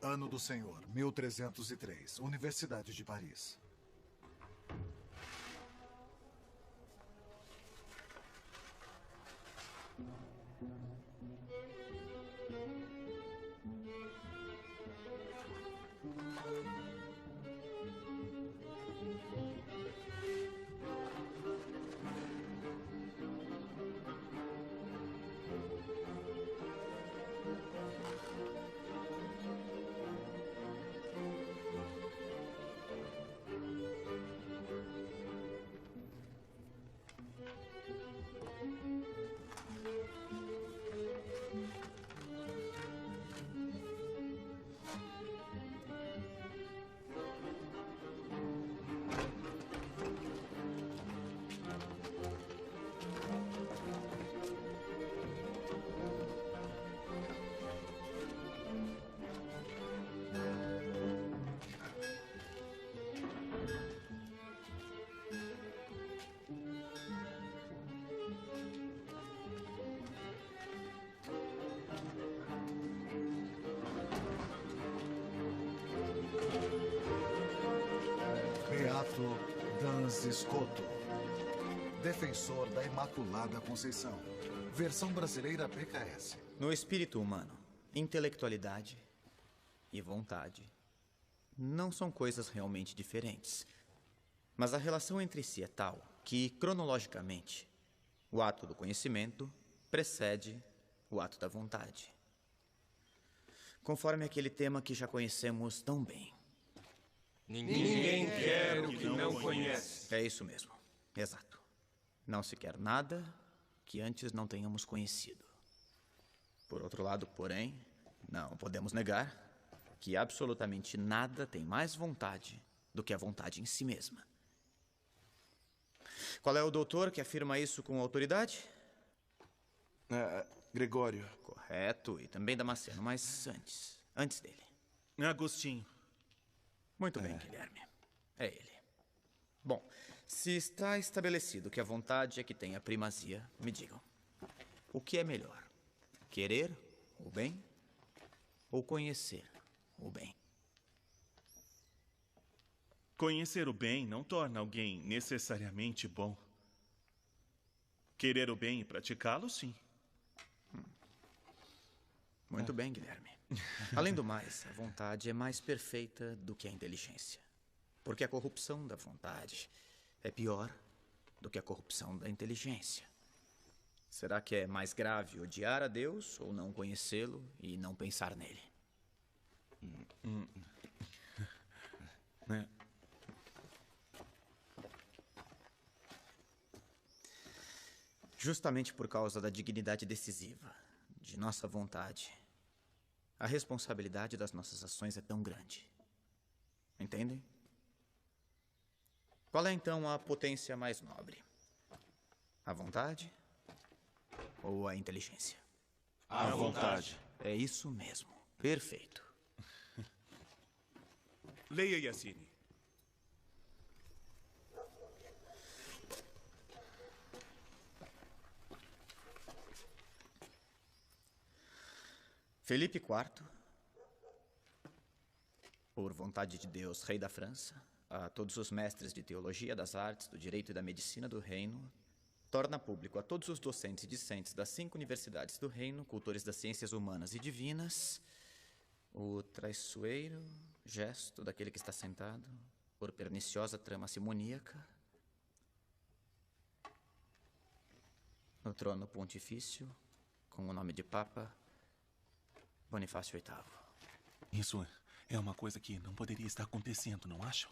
Ano do Senhor, 1303, Universidade de Paris. Beato Dans Escoto, defensor da Imaculada Conceição. Versão brasileira PKS. No espírito humano, intelectualidade e vontade não são coisas realmente diferentes. Mas a relação entre si é tal que, cronologicamente, o ato do conhecimento precede o ato da vontade. Conforme aquele tema que já conhecemos tão bem. Ninguém quer o que não conhece. É isso mesmo. Exato. Não se quer nada que antes não tenhamos conhecido. Por outro lado, porém, não podemos negar que absolutamente nada tem mais vontade do que a vontade em si mesma. Qual é o doutor que afirma isso com autoridade? Gregório. Correto, e também Damasceno, mas antes dele. Agostinho. Muito bem, Guilherme. É ele. Bom, se está estabelecido que a vontade é que tem a primazia, me digam. O que é melhor? Querer o bem ou conhecer o bem? Conhecer o bem não torna alguém necessariamente bom. Querer o bem e praticá-lo, sim. Muito bem, Guilherme. Além do mais, a vontade é mais perfeita do que a inteligência. Porque a corrupção da vontade é pior do que a corrupção da inteligência. Será que é mais grave odiar a Deus ou não conhecê-lo e não pensar nele? Justamente por causa da dignidade decisiva de nossa vontade, a responsabilidade das nossas ações é tão grande. Entendem? Qual é então a potência mais nobre? A vontade ou a inteligência? A vontade. É isso mesmo. Perfeito. Leia, Yassine. Felipe IV, por vontade de Deus, rei da França, a todos os mestres de teologia, das artes, do direito e da medicina do reino, torna público a todos os docentes e discentes das 5 universidades do reino, cultores das ciências humanas e divinas, o traiçoeiro gesto daquele que está sentado por perniciosa trama simoníaca no trono pontifício, com o nome de Papa Bonifácio VIII. Isso é uma coisa que não poderia estar acontecendo, não acham?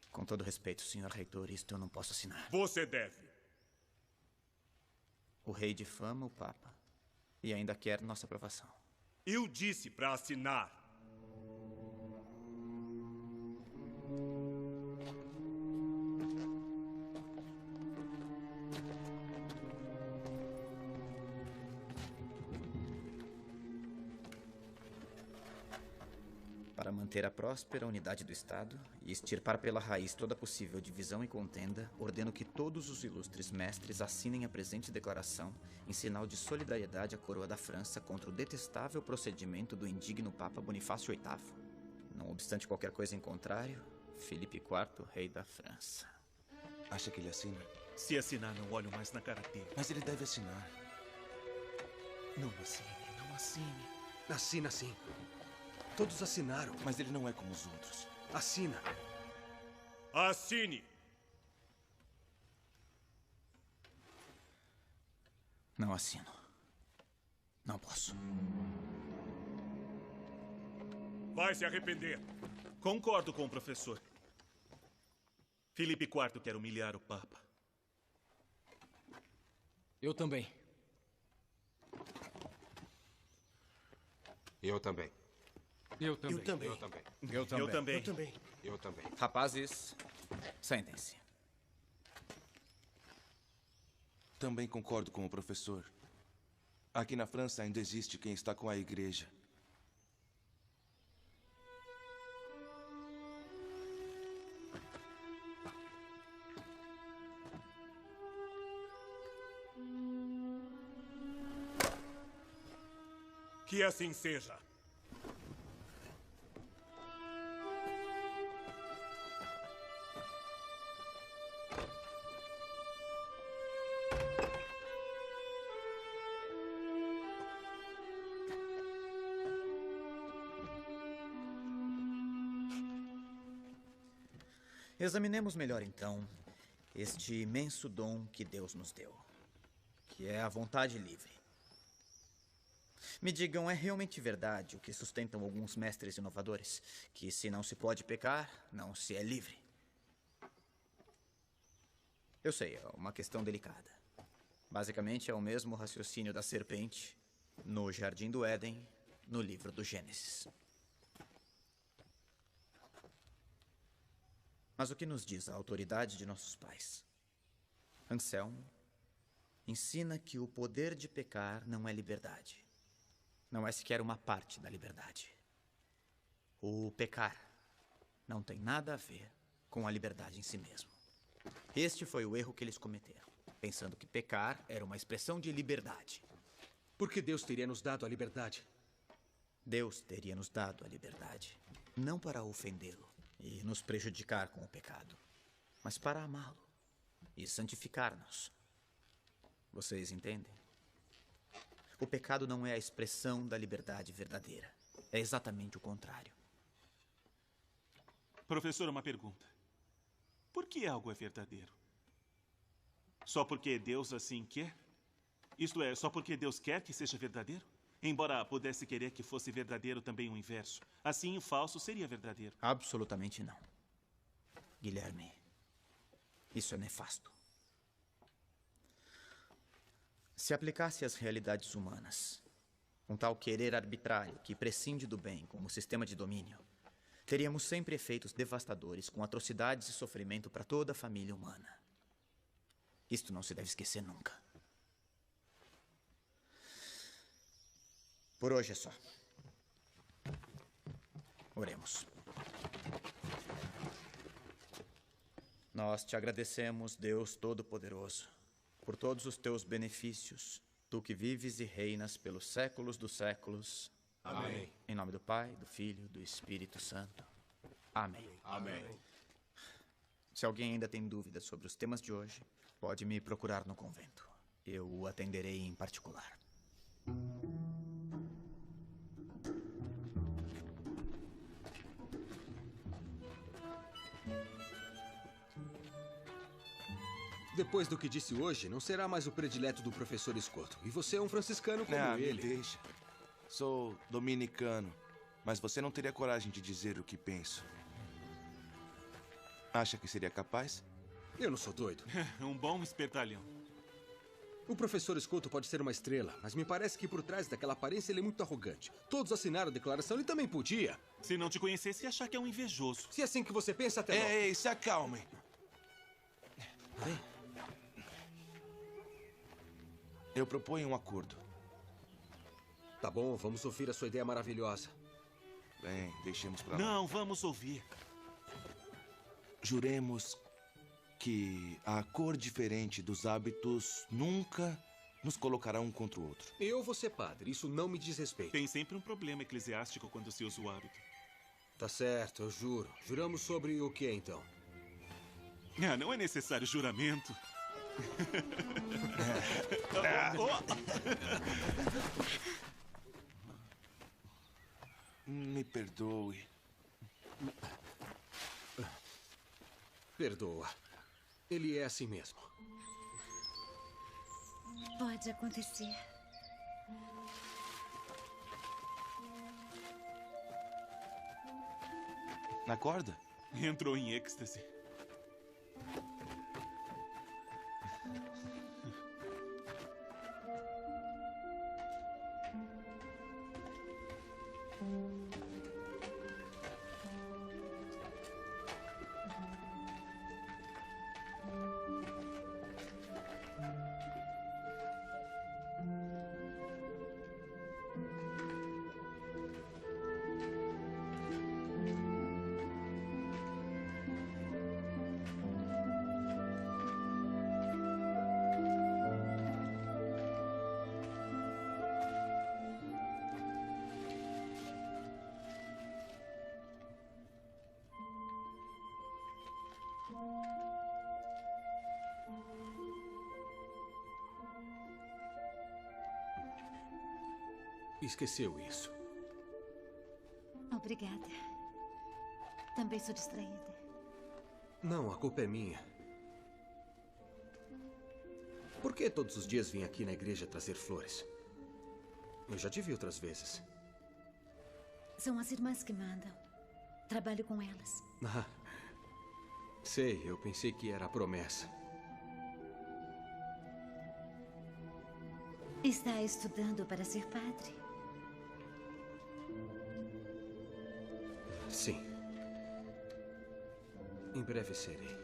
Com todo respeito, senhor reitor, isto eu não posso assinar. Você deve. O rei difama o Papa e ainda quer nossa aprovação. Eu disse para assinar. Para para manter a próspera unidade do Estado e extirpar pela raiz toda possível divisão e contenda, ordeno que todos os ilustres mestres assinem a presente declaração em sinal de solidariedade à coroa da França contra o detestável procedimento do indigno Papa Bonifácio VIII. Não obstante qualquer coisa em contrário, Filipe IV, rei da França. Acha que ele assina? Se assinar, não olho mais na cara dele. Mas ele deve assinar. Não assine, não assine. Assina sim. Todos assinaram. Mas ele não é como os outros. Assina. Assine! Não assino. Não posso. Vai se arrepender. Concordo com o professor. Filipe IV quer humilhar o Papa. Eu também. Eu também. Eu também. Eu também. Eu também. Eu também. Eu também. Rapazes, sentem-se. Também concordo com o professor. Aqui na França ainda existe quem está com a igreja. Que assim seja. Examinemos melhor, então, este imenso dom que Deus nos deu, que é a vontade livre. Me digam, é realmente verdade o que sustentam alguns mestres inovadores? Que se não se pode pecar, não se é livre. Eu sei, é uma questão delicada. Basicamente é o mesmo raciocínio da serpente no Jardim do Éden, no livro do Gênesis. Mas o que nos diz a autoridade de nossos pais? Anselmo ensina que o poder de pecar não é liberdade. Não é sequer uma parte da liberdade. O pecar não tem nada a ver com a liberdade em si mesmo. Este foi o erro que eles cometeram, pensando que pecar era uma expressão de liberdade. Por que Deus teria nos dado a liberdade? Deus teria nos dado a liberdade, não para ofendê-lo e nos prejudicar com o pecado, mas para amá-lo e santificar-nos. Vocês entendem? O pecado não é a expressão da liberdade verdadeira. É exatamente o contrário. Professor, uma pergunta. Por que algo é verdadeiro? Só porque Deus assim quer? Isto é, só porque Deus quer que seja verdadeiro? Embora pudesse querer que fosse verdadeiro também o inverso. Assim, o falso seria verdadeiro. Absolutamente não. Guilherme, isso é nefasto. Se aplicasse às realidades humanas, um tal querer arbitrário que prescinde do bem como sistema de domínio, teríamos sempre efeitos devastadores com atrocidades e sofrimento para toda a família humana. Isto não se deve esquecer nunca. Por hoje é só. Oremos. Nós te agradecemos, Deus Todo-Poderoso, por todos os teus benefícios, tu que vives e reinas pelos séculos dos séculos. Amém. Em nome do Pai, do Filho, do Espírito Santo. Amém. Amém. Se alguém ainda tem dúvidas sobre os temas de hoje, pode me procurar no convento. Eu o atenderei em particular. Depois do que disse hoje, não será mais o predileto do professor Escoto. E você é um franciscano como Me ele. deixa. Sou dominicano, mas você não teria coragem de dizer o que penso. Acha que seria capaz? Eu não sou doido. Um bom espertalhão. O professor Escoto pode ser uma estrela, mas me parece que por trás daquela aparência ele é muito arrogante. Todos assinaram a declaração, ele também podia. Se não te conhecesse, ia achar que é um invejoso. Se é assim que você pensa, até logo. Ei, se acalmem. Eu proponho um acordo. Tá bom, vamos ouvir a sua ideia maravilhosa. Bem, deixemos pra lá. Não, vamos ouvir. Juremos que a cor diferente dos hábitos nunca nos colocará um contra o outro. Eu vou ser padre, isso não me diz respeito. Tem sempre um problema eclesiástico quando se usa o hábito. Tá certo, eu juro. Juramos sobre o que, então? Ah, não é necessário juramento. Me perdoe. Perdoa. Ele é assim mesmo. Pode acontecer. Acorda? Entrou em êxtase. Esqueceu isso. Obrigada. Também sou distraída. Não, a culpa é minha. Por que todos os dias vim aqui na igreja trazer flores? Eu já te vi outras vezes. São as irmãs que mandam. Trabalho com elas. Ah, sei, eu pensei que era a promessa. Está estudando para ser padre? Sim. Em breve serei.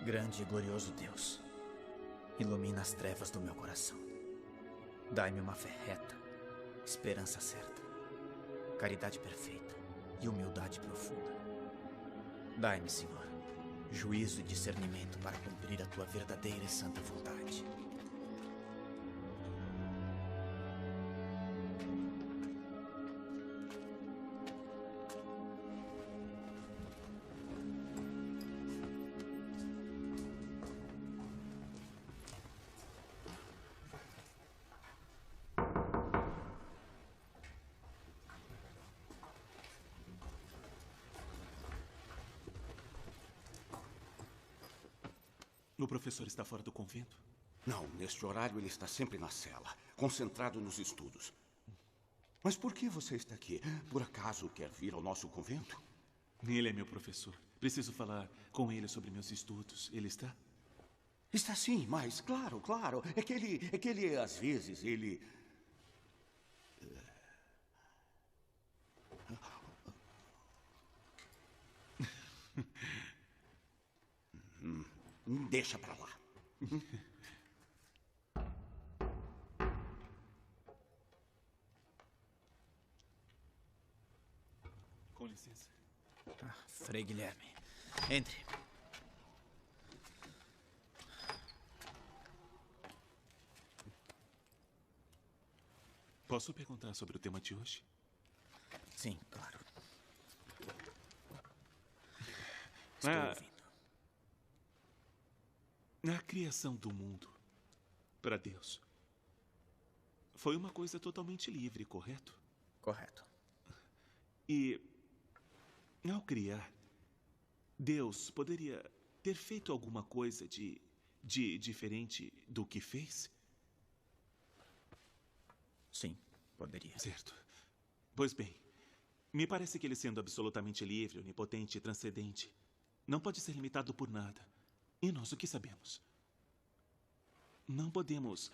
Grande e glorioso Deus, ilumina as trevas do meu coração. Dai-me uma fé reta, esperança certa, caridade perfeita e humildade profunda. Dai-me, Senhor, juízo e discernimento para cumprir a tua verdadeira e santa vontade. O professor está fora do convento? Não, neste horário ele está sempre na cela, concentrado nos estudos. Mas por que você está aqui? Por acaso quer vir ao nosso convento? Ele é meu professor. Preciso falar com ele sobre meus estudos. Ele está? Está sim, mas claro, claro. É que ele às vezes, ele... Deixa pra lá. Com licença. Frei Guilherme, entre. Posso perguntar sobre o tema de hoje? Sim, claro. Estou ouvindo. A criação do mundo para Deus foi uma coisa totalmente livre, correto? Correto. E, ao criar, Deus poderia ter feito alguma coisa de diferente do que fez? Sim, poderia. Certo. Pois bem, Me parece que ele, sendo absolutamente livre, onipotente e transcendente, não pode ser limitado por nada. E nós o que sabemos? Não podemos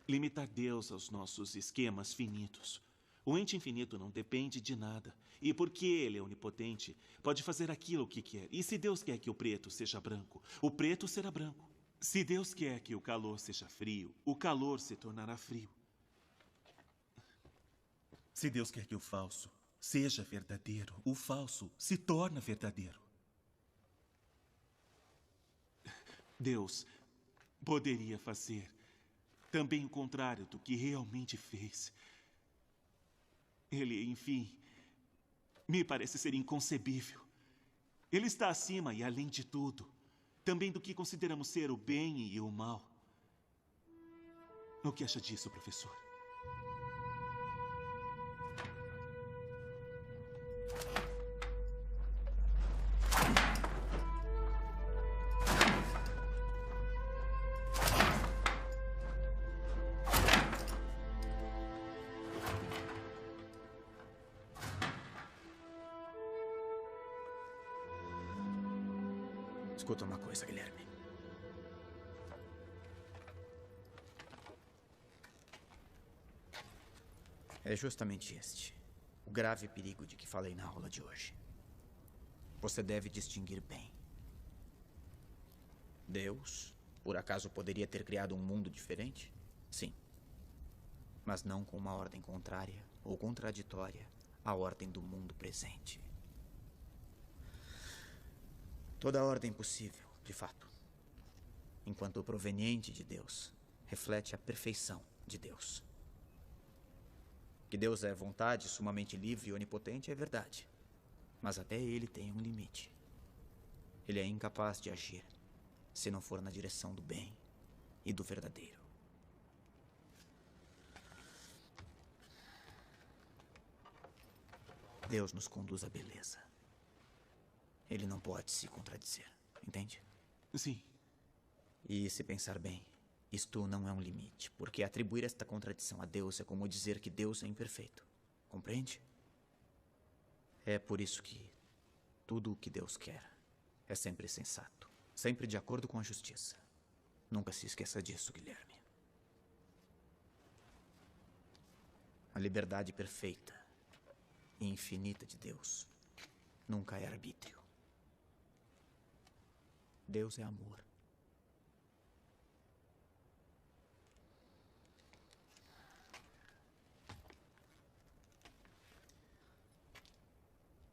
limitar Deus aos nossos esquemas finitos. O ente infinito não depende de nada. E porque ele é onipotente, pode fazer aquilo que quer. E se Deus quer que o preto seja branco, o preto será branco. Se Deus quer que o calor seja frio, o calor se tornará frio. Se Deus quer que o falso seja verdadeiro, o falso se torna verdadeiro. Deus poderia fazer também o contrário do que realmente fez. Ele, enfim, me parece ser inconcebível. Ele está acima e além de tudo, também do que consideramos ser o bem e o mal. O que acha disso, professor? Escuta uma coisa, Guilherme. É justamente este o grave perigo de que falei na aula de hoje. Você deve distinguir bem. Deus, por acaso, poderia ter criado um mundo diferente? Sim. Mas não com uma ordem contrária ou contraditória à ordem do mundo presente. Toda ordem possível, de fato, enquanto proveniente de Deus, reflete a perfeição de Deus. Que Deus é vontade sumamente livre e onipotente é verdade, mas até ele tem um limite. Ele é incapaz de agir se não for na direção do bem e do verdadeiro. Deus nos conduz à beleza. Ele não pode se contradizer, entende? Sim. E se pensar bem, isto não é um limite, porque atribuir esta contradição a Deus é como dizer que Deus é imperfeito. Compreende? É por isso que tudo o que Deus quer é sempre sensato, sempre de acordo com a justiça. Nunca se esqueça disso, Guilherme. A liberdade perfeita e infinita de Deus nunca é arbítrio. Deus é amor.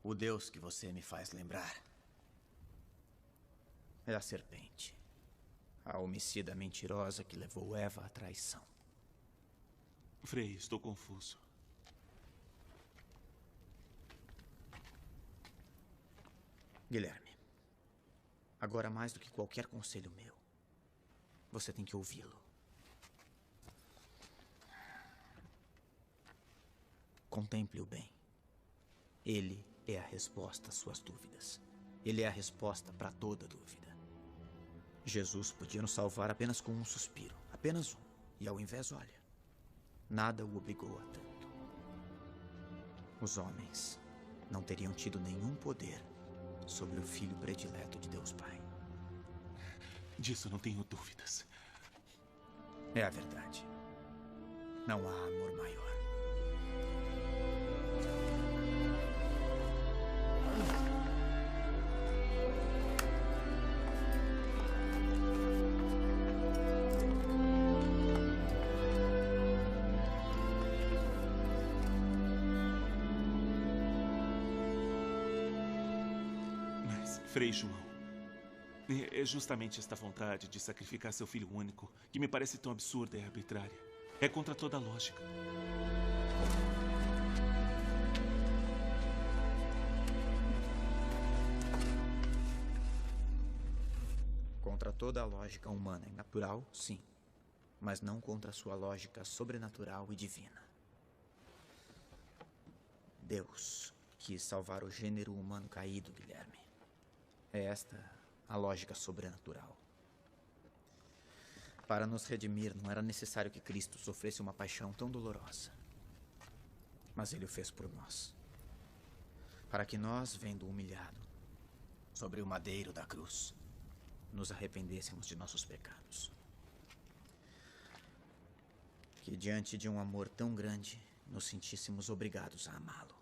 O Deus que você me faz lembrar é a serpente, a homicida mentirosa que levou Eva à traição. Frei, estou confuso. Guilherme, agora mais do que qualquer conselho meu, você tem que ouvi-lo. Contemple-o bem. Ele é a resposta às suas dúvidas. Ele é a resposta para toda dúvida. Jesus podia nos salvar apenas com um suspiro, apenas um. E ao invés, olha, nada o obrigou a tanto. Os homens não teriam tido nenhum poder sobre o filho predileto de Deus Pai. Disso não tenho dúvidas. É a verdade. Não há amor maior. Mas, Frei João, é justamente esta vontade de sacrificar seu filho único que me parece tão absurda e arbitrária. É contra toda a lógica. Contra toda a lógica humana e natural, sim. Mas não contra sua lógica sobrenatural e divina. Deus quis salvar o gênero humano caído, Guilherme. É esta a lógica sobrenatural. Para nos redimir, não era necessário que Cristo sofresse uma paixão tão dolorosa. Mas ele o fez por nós. Para que nós, vendo humilhado sobre o madeiro da cruz, nos arrependêssemos de nossos pecados. Que diante de um amor tão grande, nos sentíssemos obrigados a amá-lo.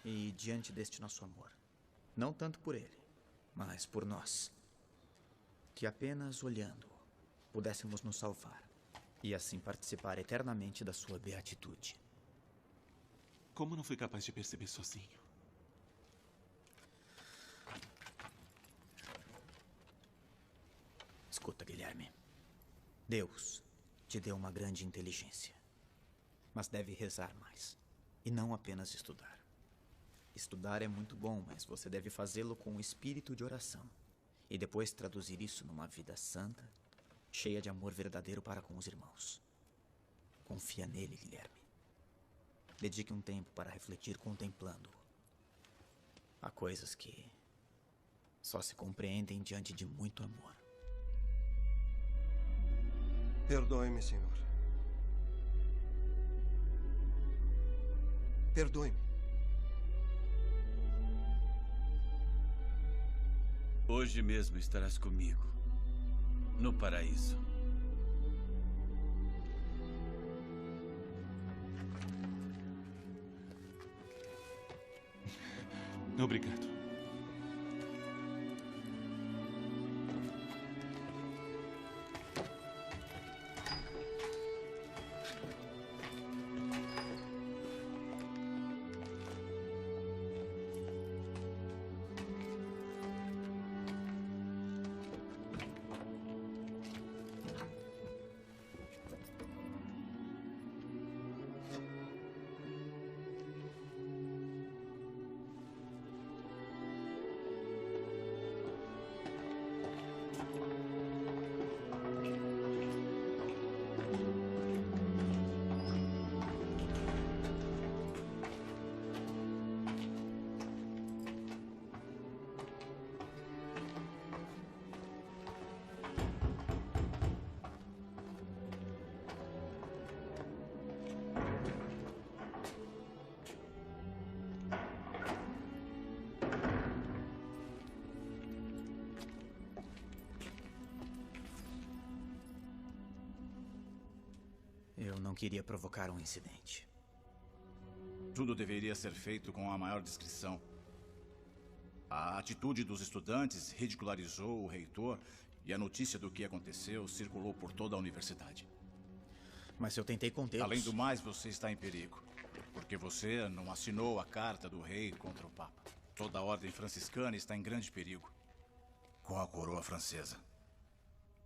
E diante deste nosso amor, não tanto por ele, mas por nós, que apenas olhando-o pudéssemos nos salvar e assim participar eternamente da sua beatitude. Como não fui capaz de perceber sozinho? Escuta, Guilherme. Deus te deu uma grande inteligência, mas deve rezar mais e não apenas estudar. Estudar é muito bom, mas você deve fazê-lo com o espírito de oração e depois traduzir isso numa vida santa, cheia de amor verdadeiro para com os irmãos. Confia nele, Guilherme. Dedique um tempo para refletir contemplando-o. Há coisas que só se compreendem diante de muito amor. Perdoe-me, senhor. Perdoe-me. Hoje mesmo estarás comigo, no paraíso. Obrigado. Eu não queria provocar um incidente. Tudo deveria ser feito com a maior discrição. A atitude dos estudantes ridicularizou o reitor e a notícia do que aconteceu circulou por toda a universidade. Mas eu tentei contê-los. Além do mais, você está em perigo, porque você não assinou a carta do rei contra o Papa. Toda a ordem franciscana está em grande perigo com a coroa francesa.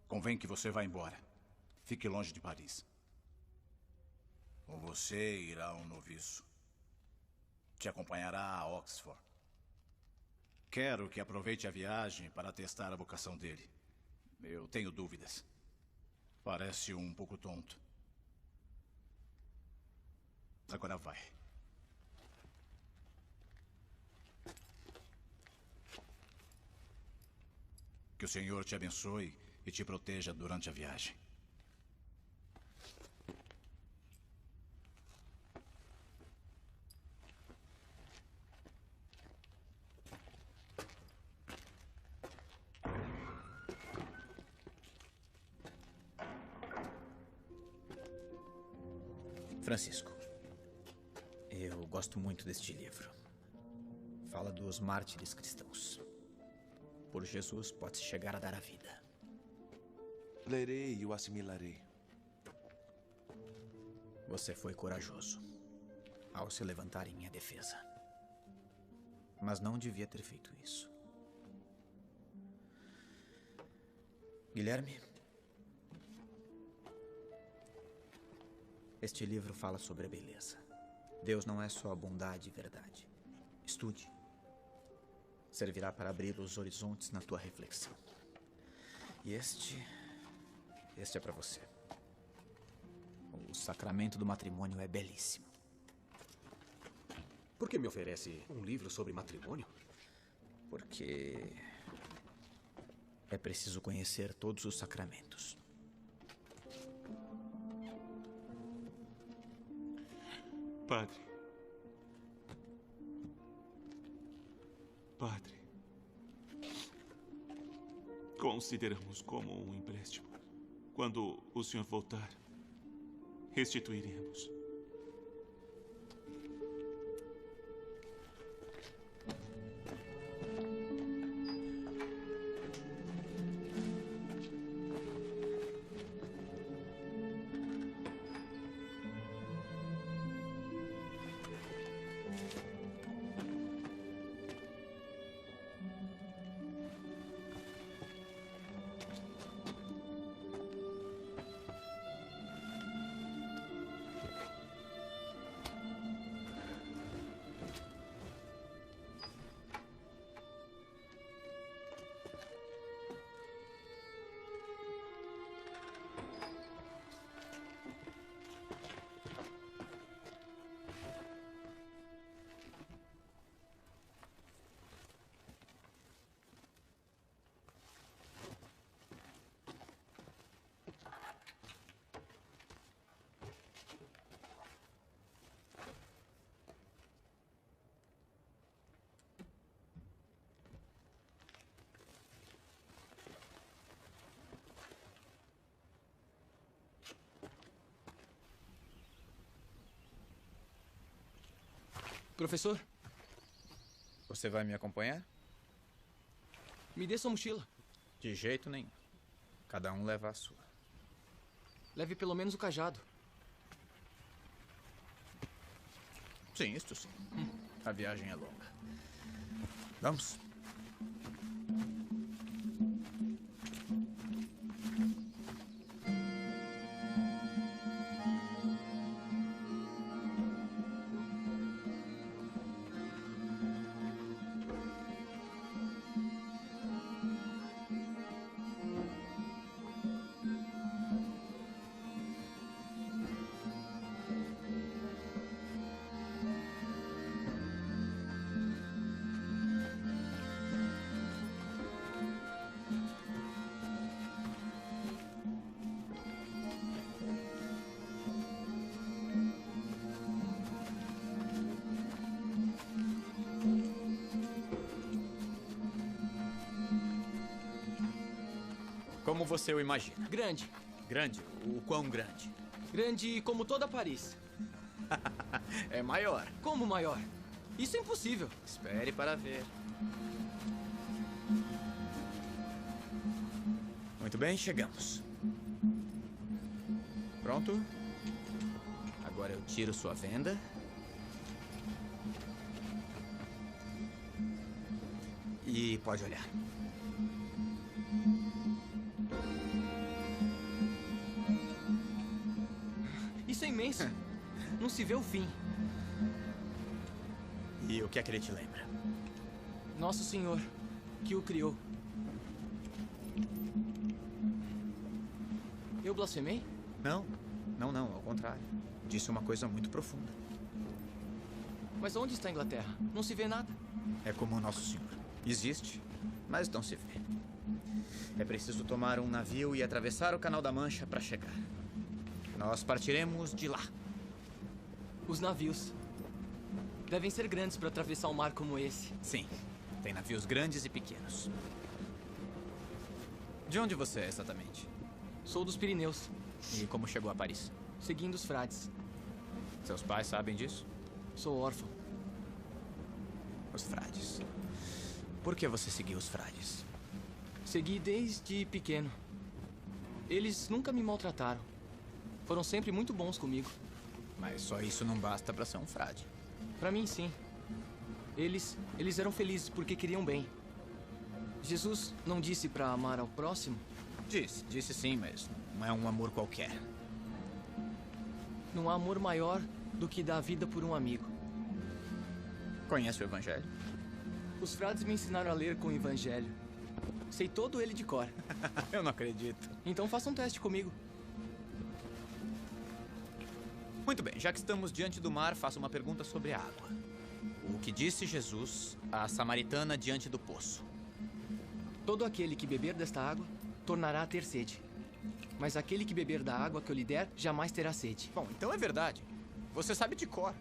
Convém que você vá embora. Fique longe de Paris. Ou você irá a um noviço. Te acompanhará a Oxford. Quero que aproveite a viagem para testar a vocação dele. Eu tenho dúvidas. Parece um pouco tonto. Agora vai. Que o Senhor te abençoe e te proteja durante a viagem. Francisco, eu gosto muito deste livro. Fala dos mártires cristãos. Por Jesus pode-se chegar a dar a vida. Lerei e o assimilarei. Você foi corajoso ao se levantar em minha defesa. Mas não devia ter feito isso. Guilherme, este livro fala sobre a beleza. Deus não é só bondade e verdade. Estude. Servirá para abrir os horizontes na tua reflexão. E este é para você. O sacramento do matrimônio é belíssimo. Por que me oferece um livro sobre matrimônio? Porque é preciso conhecer todos os sacramentos. Padre. Padre. Consideramos como um empréstimo. Quando o senhor voltar, restituiremos. Professor? Você vai me acompanhar? Me dê sua mochila. De jeito nenhum. Cada um leva a sua. Leve pelo menos o cajado. Sim, isto sim. A viagem é longa. Vamos. Como você o imagina? Grande. Grande? O quão grande? Grande como toda Paris. É maior. Como maior? Isso é impossível. Espere para ver. Muito bem, chegamos. Pronto? Agora eu tiro sua venda. E pode olhar. Isso é imenso. Não se vê o fim. E o que é que ele te lembra? Nosso Senhor, que o criou. Eu blasfemei? Não, ao contrário. Disse uma coisa muito profunda. Mas onde está a Inglaterra? Não se vê nada. É como o Nosso Senhor. Existe, mas não se vê. É preciso tomar um navio e atravessar o Canal da Mancha para chegar. Nós partiremos de lá. Os navios devem ser grandes para atravessar um mar como esse. Sim, tem navios grandes e pequenos. De onde você é exatamente? Sou dos Pirineus. E como chegou a Paris? Seguindo os frades. Seus pais sabem disso? Sou órfão. Os frades. Por que você seguiu os frades? Segui desde pequeno. Eles nunca me maltrataram. Foram sempre muito bons comigo. Mas só isso não basta para ser um frade. Para mim, sim. Eles eram felizes porque queriam bem. Jesus não disse para amar ao próximo? Disse sim, mas não é um amor qualquer. Não há amor maior do que dar a vida por um amigo. Conhece o Evangelho? Os frades me ensinaram a ler com o Evangelho. Sei todo ele de cor. Eu não acredito. Então faça um teste comigo. Muito bem, já que estamos diante do mar, faço uma pergunta sobre a água. O que disse Jesus à samaritana diante do poço? Todo aquele que beber desta água tornará a ter sede. Mas aquele que beber da água que eu lhe der jamais terá sede. Bom, então é verdade. Você sabe de cor.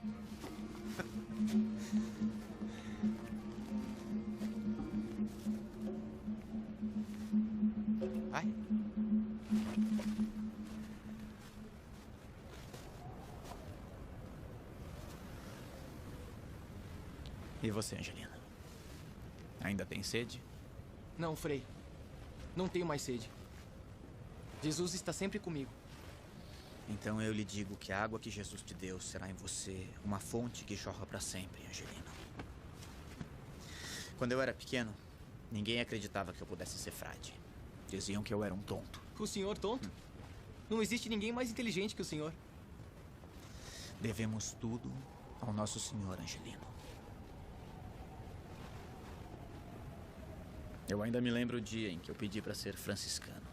Vai. E você, Angelina? Ainda tem sede? Não, Frei. Não tenho mais sede. Jesus está sempre comigo. Então eu lhe digo que a água que Jesus te deu será em você uma fonte que jorra para sempre, Angelina. Quando eu era pequeno, ninguém acreditava que eu pudesse ser frade. Diziam que eu era um tonto. O senhor tonto? Não existe ninguém mais inteligente que o senhor. Devemos tudo ao nosso Senhor, Angelino. Eu ainda me lembro o dia em que eu pedi para ser franciscano.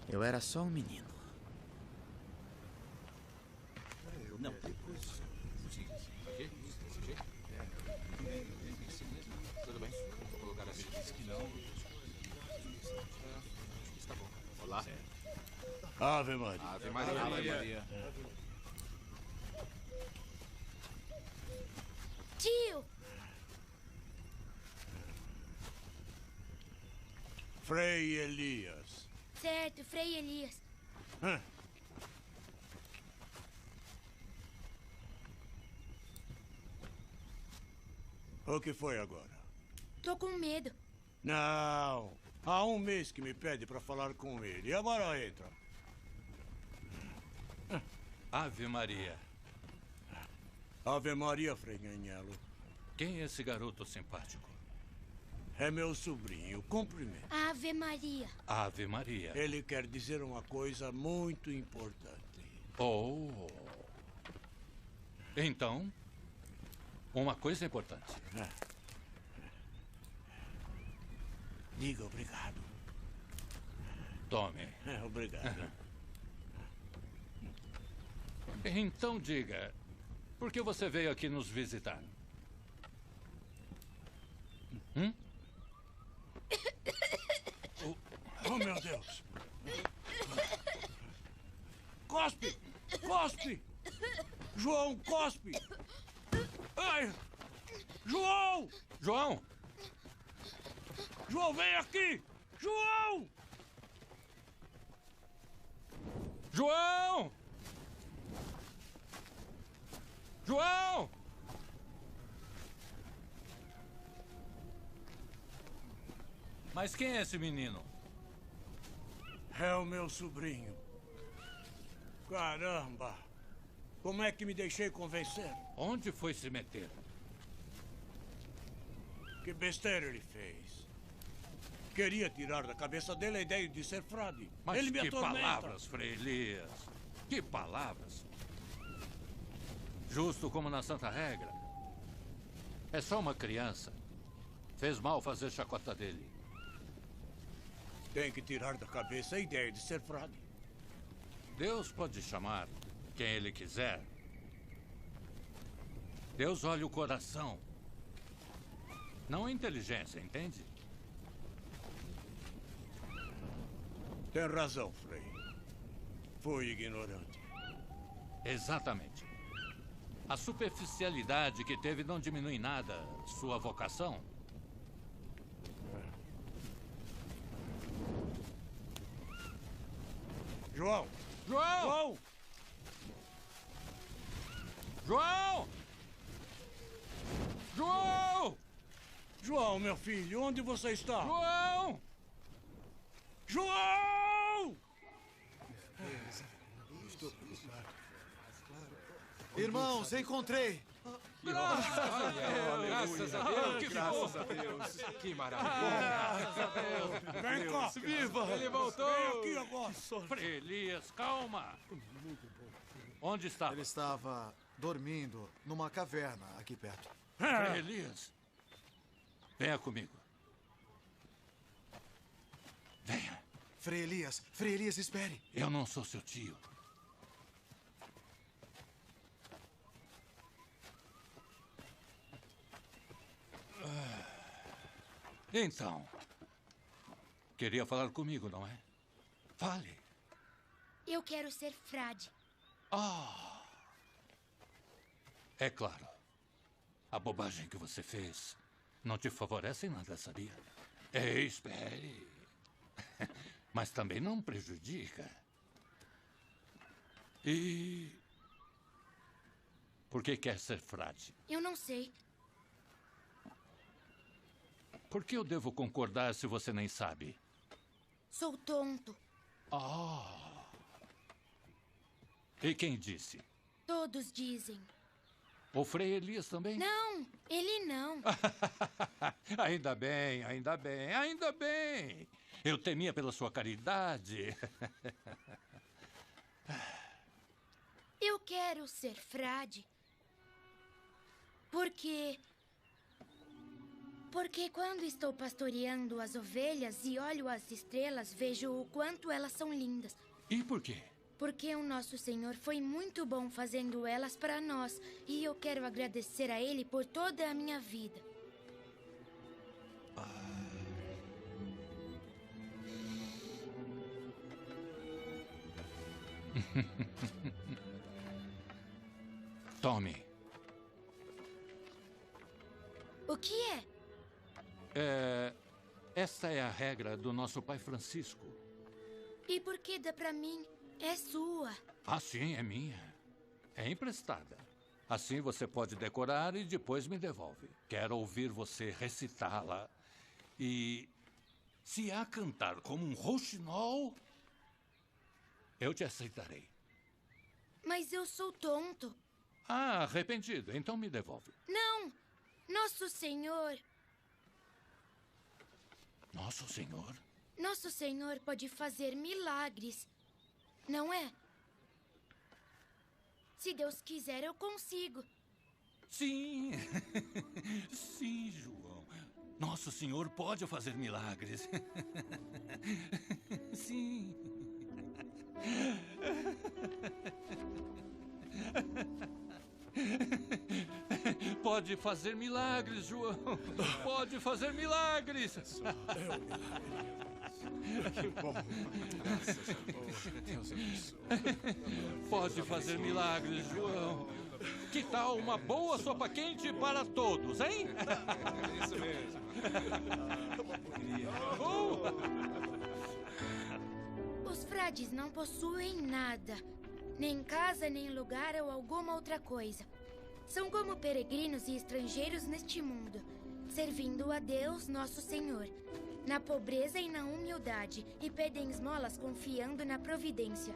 Eu era só um menino. Não. Tudo bem? Vou colocar assim. Disse que não. Está bom. Olá. Ave Maria. Ave Maria. Ave Maria. Tio! Frei Elias. Certo, Frei Elias. O que foi agora? Tô com medo. Não. Há um mês que me pede para falar com ele. E agora entra. Ave Maria. Ave Maria, Frei Agnello. Quem é esse garoto simpático? É meu sobrinho. Cumprimento. Ave Maria. Ave Maria. Ele quer dizer uma coisa muito importante. Oh. Então, uma coisa importante. Diga obrigado. Tome. Obrigado. Então diga, por que você veio aqui nos visitar? Oh, meu Deus. Cospe! Cospe! João, cospe! Ai! João! João! João, vem aqui! João! João! João! Mas quem é esse menino? É o meu sobrinho. Caramba! Como é que me deixei convencer? Onde foi se meter? Que besteira ele fez. Queria tirar da cabeça dele a ideia de ser frade. Mas ele me que atormenta. palavras, Frei Elias. Que palavras. Justo como na Santa Regra. É só uma criança. Fez mal fazer chacota dele. Tem que tirar da cabeça a ideia de ser frade. Deus pode chamar quem ele quiser. Deus olha o coração. Não a inteligência, entende? Tem razão, Frei. Fui ignorante. Exatamente. A superficialidade que teve não diminui nada sua vocação. João! João! João! João! João, meu filho, onde você está? João! João! Irmãos, encontrei! Graças a Deus! Graças a Deus! Que maravilha! Graças a Deus! Vem cá! Viva! Ele voltou! Vem aqui agora! Frei Elias, calma! Onde estava? Ele estava dormindo numa caverna aqui perto. Frei Elias, venha comigo. Venha. Frei Elias, espere. Eu não sou seu tio. Então, queria falar comigo, não é? Fale. Eu quero ser frade. É claro. A bobagem que você fez não te favorece em nada, sabia? Espere. Mas também não prejudica. E... por que quer ser frade? Eu não sei. Por que eu devo concordar se você nem sabe? Sou tonto. E quem disse? Todos dizem. O Frei Elias também? Não, ele não. Ainda bem, ainda bem, ainda bem. Eu temia pela sua caridade. Eu quero ser frade. Porque quando estou pastoreando as ovelhas e olho as estrelas, vejo o quanto elas são lindas. E por quê? Porque o nosso Senhor foi muito bom fazendo elas para nós. E eu quero agradecer a Ele por toda a minha vida. Tome. O que é? Essa é a regra do nosso pai Francisco. E por que dá pra mim? É sua. Ah, sim, é minha. É emprestada. Assim você pode decorar e depois me devolve. Quero ouvir você recitá-la. E se a cantar como um rouxinol, eu te aceitarei. Mas eu sou tonto. Ah, arrependido. Então me devolve. Não! Nosso Senhor... Nosso Senhor? Nosso Senhor pode fazer milagres, não é? Se Deus quiser, eu consigo. Sim! Sim, João. Nosso Senhor pode fazer milagres. Sim. Pode fazer milagres, João. Pode fazer milagres. É um milagre. Que bom. Graças a Deus abençoe. Pode fazer milagres, João. Que tal uma boa sopa quente para todos, hein? É isso mesmo. Os frades não possuem nada. Nem casa, nem lugar ou alguma outra coisa. São como peregrinos e estrangeiros neste mundo, servindo a Deus, nosso Senhor, na pobreza e na humildade, e pedem esmolas confiando na providência.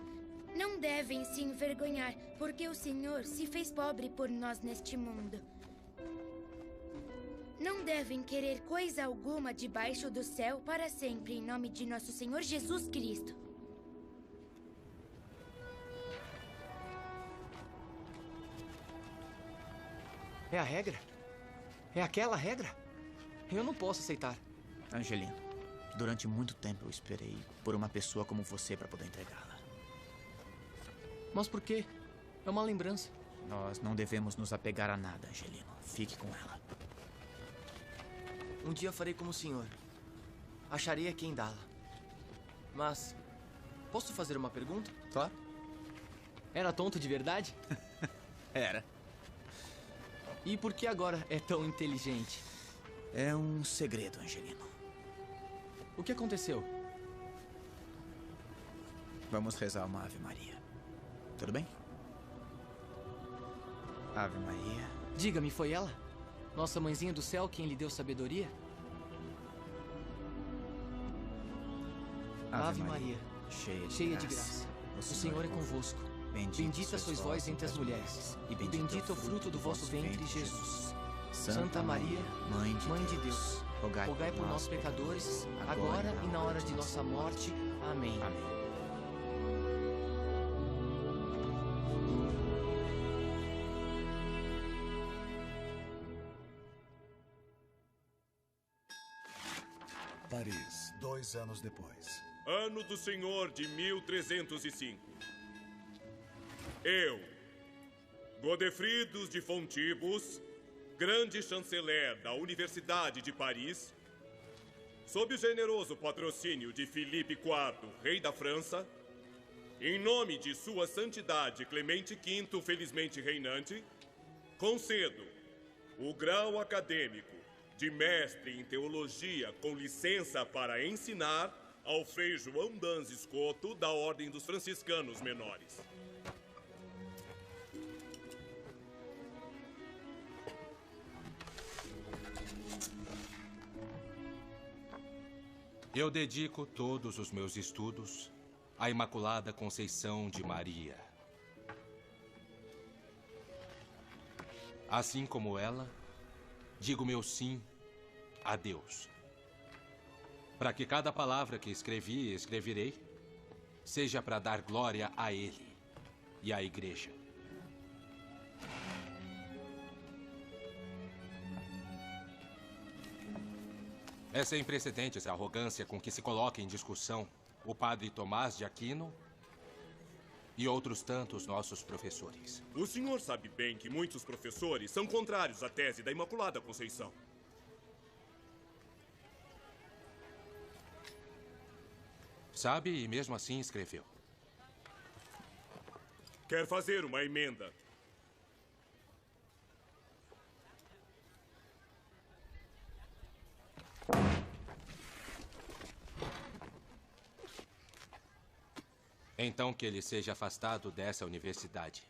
Não devem se envergonhar, porque o Senhor se fez pobre por nós neste mundo. Não devem querer coisa alguma debaixo do céu para sempre, em nome de nosso Senhor Jesus Cristo. É a regra? É aquela regra? Eu não posso aceitar. Angelino, durante muito tempo eu esperei por uma pessoa como você para poder entregá-la. Mas por quê? É uma lembrança. Nós não devemos nos apegar a nada, Angelino. Fique com ela. Um dia farei como o senhor. Acharei a quem dá-la. Mas, posso fazer uma pergunta? Claro. Era tonto de verdade? Era. E por que agora é tão inteligente? É um segredo, Angelino. O que aconteceu? Vamos rezar uma Ave Maria. Tudo bem? Ave Maria. Diga-me, foi ela? Nossa mãezinha do céu quem lhe deu sabedoria? Ave Maria, cheia de graça. O Senhor é convosco. Bendita sois vós entre as mulheres, e bendito é o fruto do vosso ventre, Jesus. Santa Maria, Mãe de Deus, rogai por nós, pecadores, agora e na hora de nossa morte. Amém. Amém. Paris, 2 anos depois. Ano do Senhor de 1305. Eu, Godefridos de Fontibus, grande chanceler da Universidade de Paris, sob o generoso patrocínio de Filipe IV, rei da França, em nome de Sua Santidade Clemente V, felizmente reinante, Concedo o grau acadêmico de mestre em teologia com licença para ensinar ao Frei João Danz Escoto, da Ordem dos Franciscanos Menores. Eu dedico todos os meus estudos à Imaculada Conceição de Maria. Assim como ela, digo meu sim a Deus. Para que cada palavra que escrevi e escreverei seja para dar glória a Ele e à Igreja. É sem precedentes a arrogância com que se coloca em discussão o padre Tomás de Aquino e outros tantos nossos professores. O senhor sabe bem que muitos professores são contrários à tese da Imaculada Conceição. Sabe, e mesmo assim escreveu. Quer fazer uma emenda? Então que ele seja afastado dessa universidade.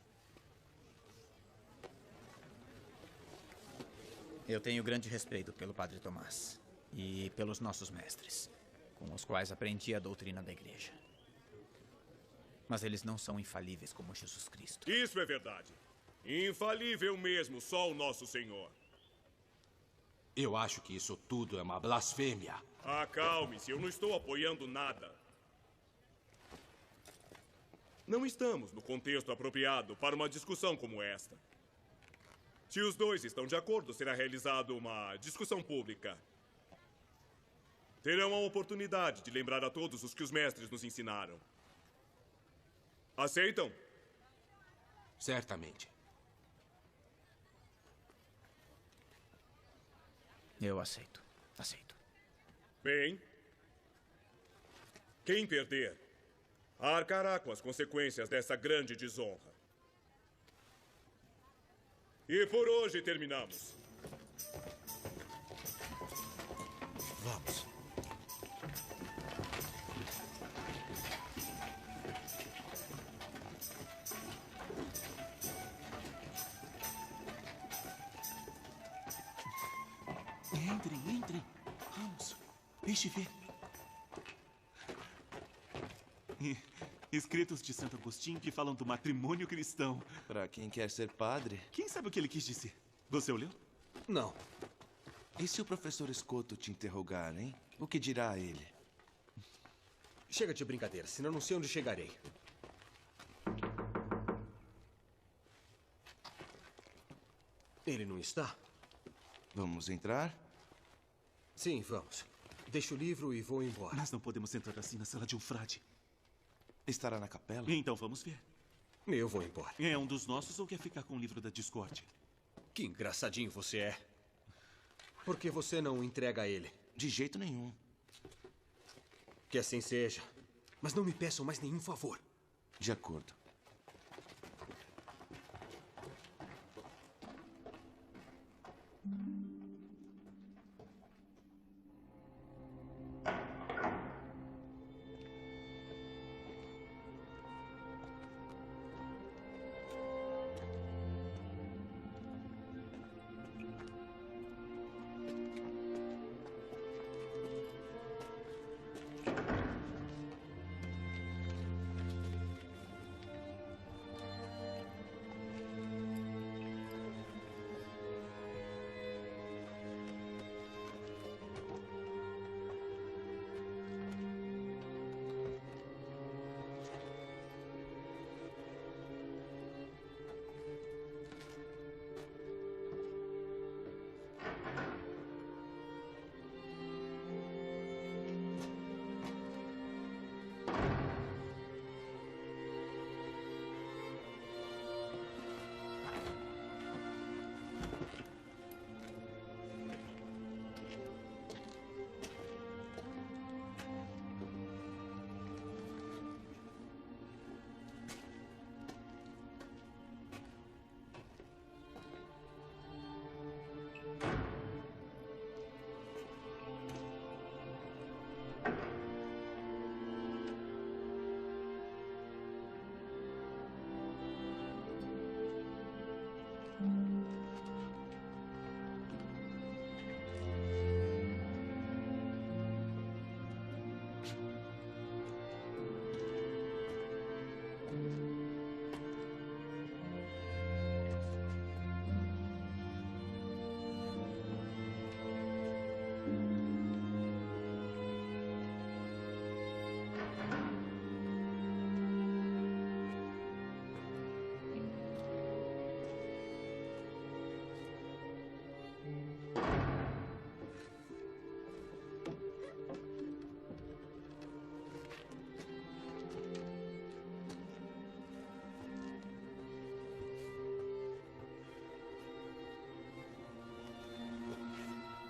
Eu tenho grande respeito pelo Padre Tomás e pelos nossos mestres, com os quais aprendi a doutrina da Igreja. Mas eles não são infalíveis como Jesus Cristo. Isso é verdade. Infalível mesmo, só o nosso Senhor. Eu acho que isso tudo é uma blasfêmia. Acalme-se, eu não estou apoiando nada. Não estamos no contexto apropriado para uma discussão como esta. Se os dois estão de acordo, será realizada uma discussão pública. Terão a oportunidade de lembrar a todos os que os mestres nos ensinaram. Aceitam? Certamente. Eu aceito. Aceito. Bem, quem perder arcará com as consequências dessa grande desonra. E por hoje terminamos. Vamos. Entrem. Vamos. Deixe ver. Escritos de Santo Agostinho que falam do matrimônio cristão. Para quem quer ser padre. Quem sabe o que ele quis dizer? Você o leu? Não. E se o professor Escoto te interrogar, hein? O que dirá a ele? Chega de brincadeira, senão não sei onde chegarei. Ele não está? Vamos entrar? Sim, vamos. Deixo o livro e vou embora. Nós não podemos entrar assim na sala de um frade. Estará na capela? Então vamos ver. Eu vou embora. É um dos nossos ou quer ficar com o livro da discórdia? Que engraçadinho você é. Por que você não entrega a ele? De jeito nenhum. Que assim seja. Mas não me peçam mais nenhum favor. De acordo.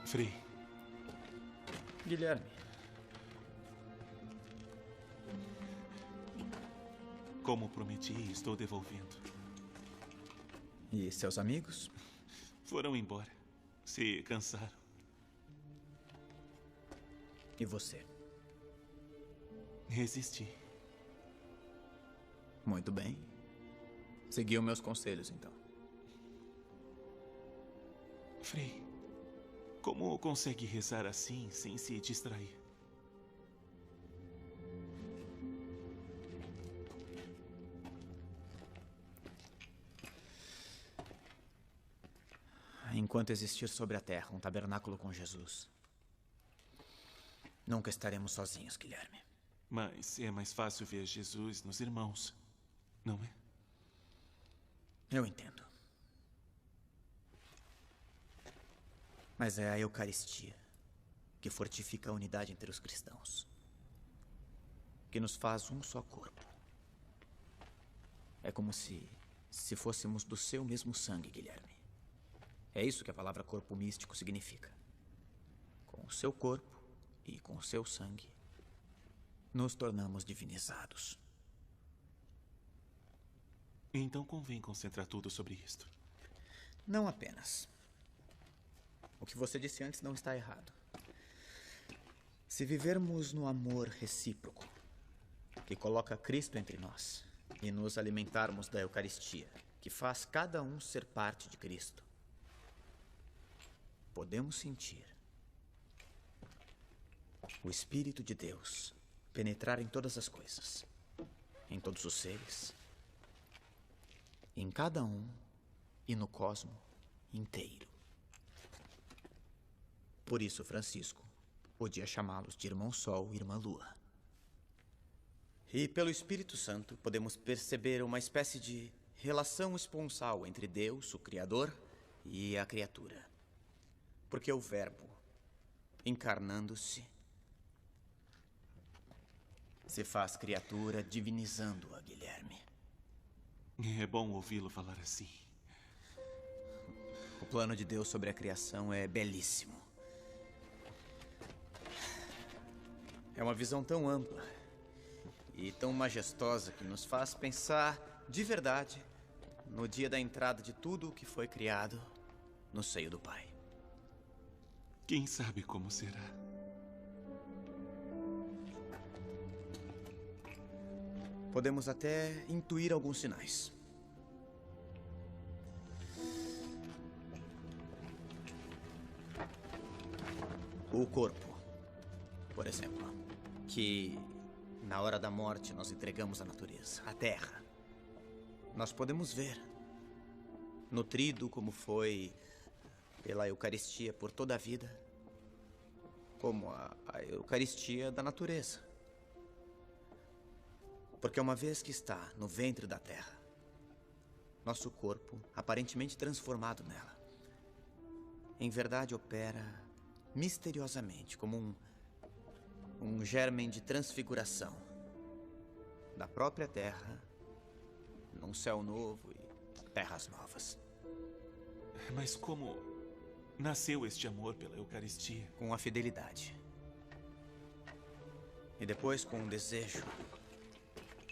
Frei. Guilherme. Como prometi, estou devolvendo. E seus amigos? Foram embora. Se cansaram. E você? Resisti. Muito bem. Seguiu meus conselhos, então. Frei, como consegue rezar assim sem se distrair? Enquanto existir sobre a terra um tabernáculo com Jesus, nunca estaremos sozinhos, Guilherme. Mas é mais fácil ver Jesus nos irmãos, não é? Eu entendo. Mas é a Eucaristia que fortifica a unidade entre os cristãos, que nos faz um só corpo. É como se fôssemos do seu mesmo sangue, Guilherme. É isso que a palavra corpo místico significa. Com o seu corpo e com o seu sangue, nos tornamos divinizados. Então convém concentrar tudo sobre isto. Não apenas. O que você disse antes não está errado. Se vivermos no amor recíproco, que coloca Cristo entre nós, e nos alimentarmos da Eucaristia, que faz cada um ser parte de Cristo, podemos sentir o Espírito de Deus penetrar em todas as coisas, em todos os seres, em cada um e no cosmo inteiro. Por isso, Francisco podia chamá-los de Irmão Sol e Irmã Lua. E pelo Espírito Santo podemos perceber uma espécie de relação esponsal entre Deus, o Criador, e a criatura. Porque o Verbo, encarnando-se, se faz criatura divinizando-a, Guilherme. É bom ouvi-lo falar assim. O plano de Deus sobre a criação é belíssimo. É uma visão tão ampla e tão majestosa que nos faz pensar de verdade no dia da entrada de tudo o que foi criado no seio do Pai. Quem sabe como será? Podemos até intuir alguns sinais. O corpo, por exemplo, que na hora da morte nós entregamos à natureza, à terra. Nós podemos ver, nutrido como foi pela Eucaristia por toda a vida, como a Eucaristia da natureza. Porque uma vez que está no ventre da terra, nosso corpo, aparentemente transformado nela, em verdade opera misteriosamente como um germen de transfiguração da própria terra num céu novo e terras novas. Mas como nasceu este amor pela Eucaristia? Com a fidelidade. E depois com um desejo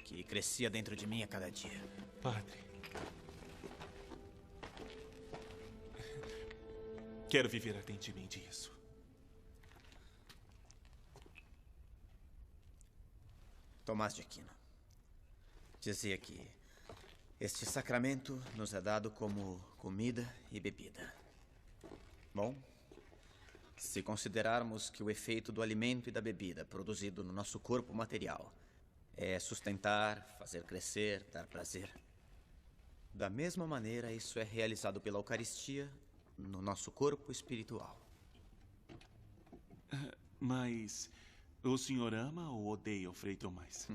que crescia dentro de mim a cada dia. Padre, quero viver ardentemente isso. Tomás de Aquino dizia que este sacramento nos é dado como comida e bebida. Bom, se considerarmos que o efeito do alimento e da bebida produzido no nosso corpo material é sustentar, fazer crescer, dar prazer, da mesma maneira isso é realizado pela Eucaristia no nosso corpo espiritual. Mas o senhor ama ou odeia o Frei Tomás?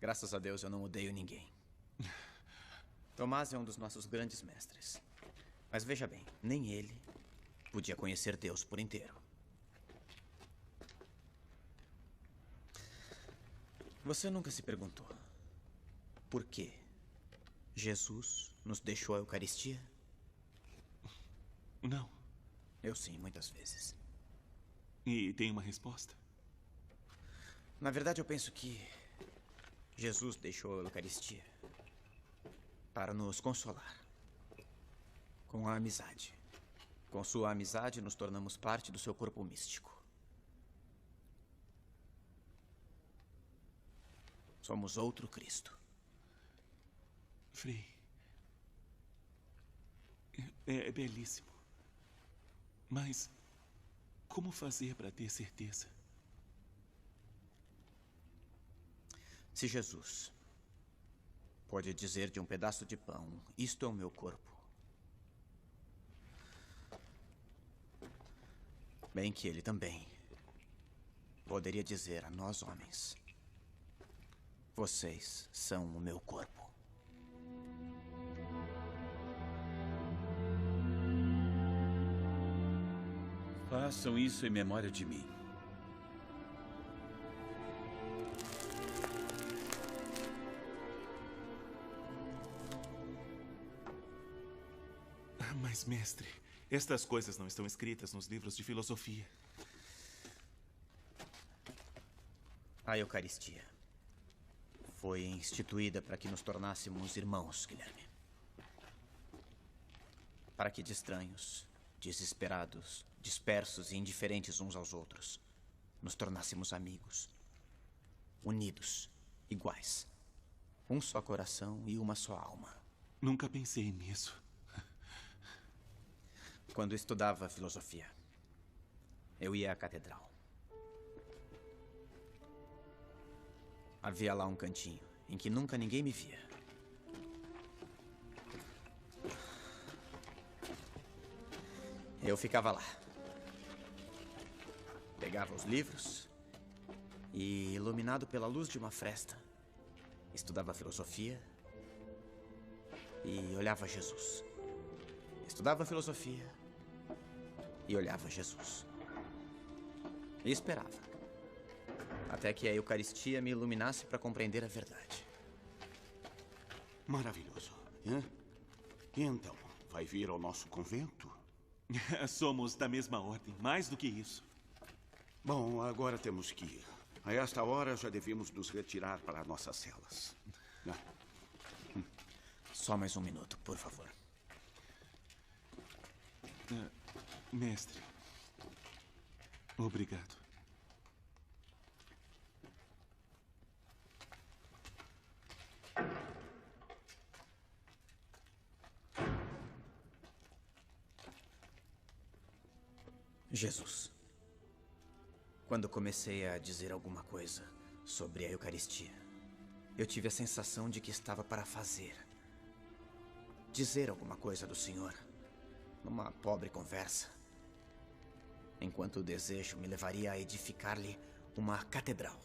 Graças a Deus eu não odeio ninguém. Tomás é um dos nossos grandes mestres. Mas veja bem, nem ele podia conhecer Deus por inteiro. Você nunca se perguntou por que Jesus nos deixou a Eucaristia? Não. Eu sim, muitas vezes. E tem uma resposta? Na verdade, eu penso que Jesus deixou a Eucaristia para nos consolar. Com a amizade. Com sua amizade, nos tornamos parte do seu corpo místico. Somos outro Cristo. Frei, é belíssimo. Mas como fazer para ter certeza? Se Jesus pode dizer de um pedaço de pão, isto é o meu corpo, bem que ele também poderia dizer a nós homens, vocês são o meu corpo. Façam isso em memória de mim. Mas, mestre, estas coisas não estão escritas nos livros de filosofia. A Eucaristia foi instituída para que nos tornássemos irmãos, Guilherme. Para que de estranhos, desesperados, dispersos e indiferentes uns aos outros, nos tornássemos amigos, unidos, iguais. Um só coração e uma só alma. Nunca pensei nisso. Quando estudava filosofia, eu ia à catedral. Havia lá um cantinho em que nunca ninguém me via. Eu ficava lá. Pegava os livros e, iluminado pela luz de uma fresta, estudava filosofia e olhava Jesus. Estudava filosofia e olhava Jesus. E esperava. Até que a Eucaristia me iluminasse para compreender a verdade. Maravilhoso. E então, vai vir ao nosso convento? Somos da mesma ordem, mais do que isso. Bom, agora temos que ir. A esta hora já devemos nos retirar para nossas celas. Só mais um minuto, por favor. Mestre, obrigado. Jesus. Quando comecei a dizer alguma coisa sobre a Eucaristia, eu tive a sensação de que estava para dizer alguma coisa do Senhor, numa pobre conversa, enquanto o desejo me levaria a edificar-lhe uma catedral.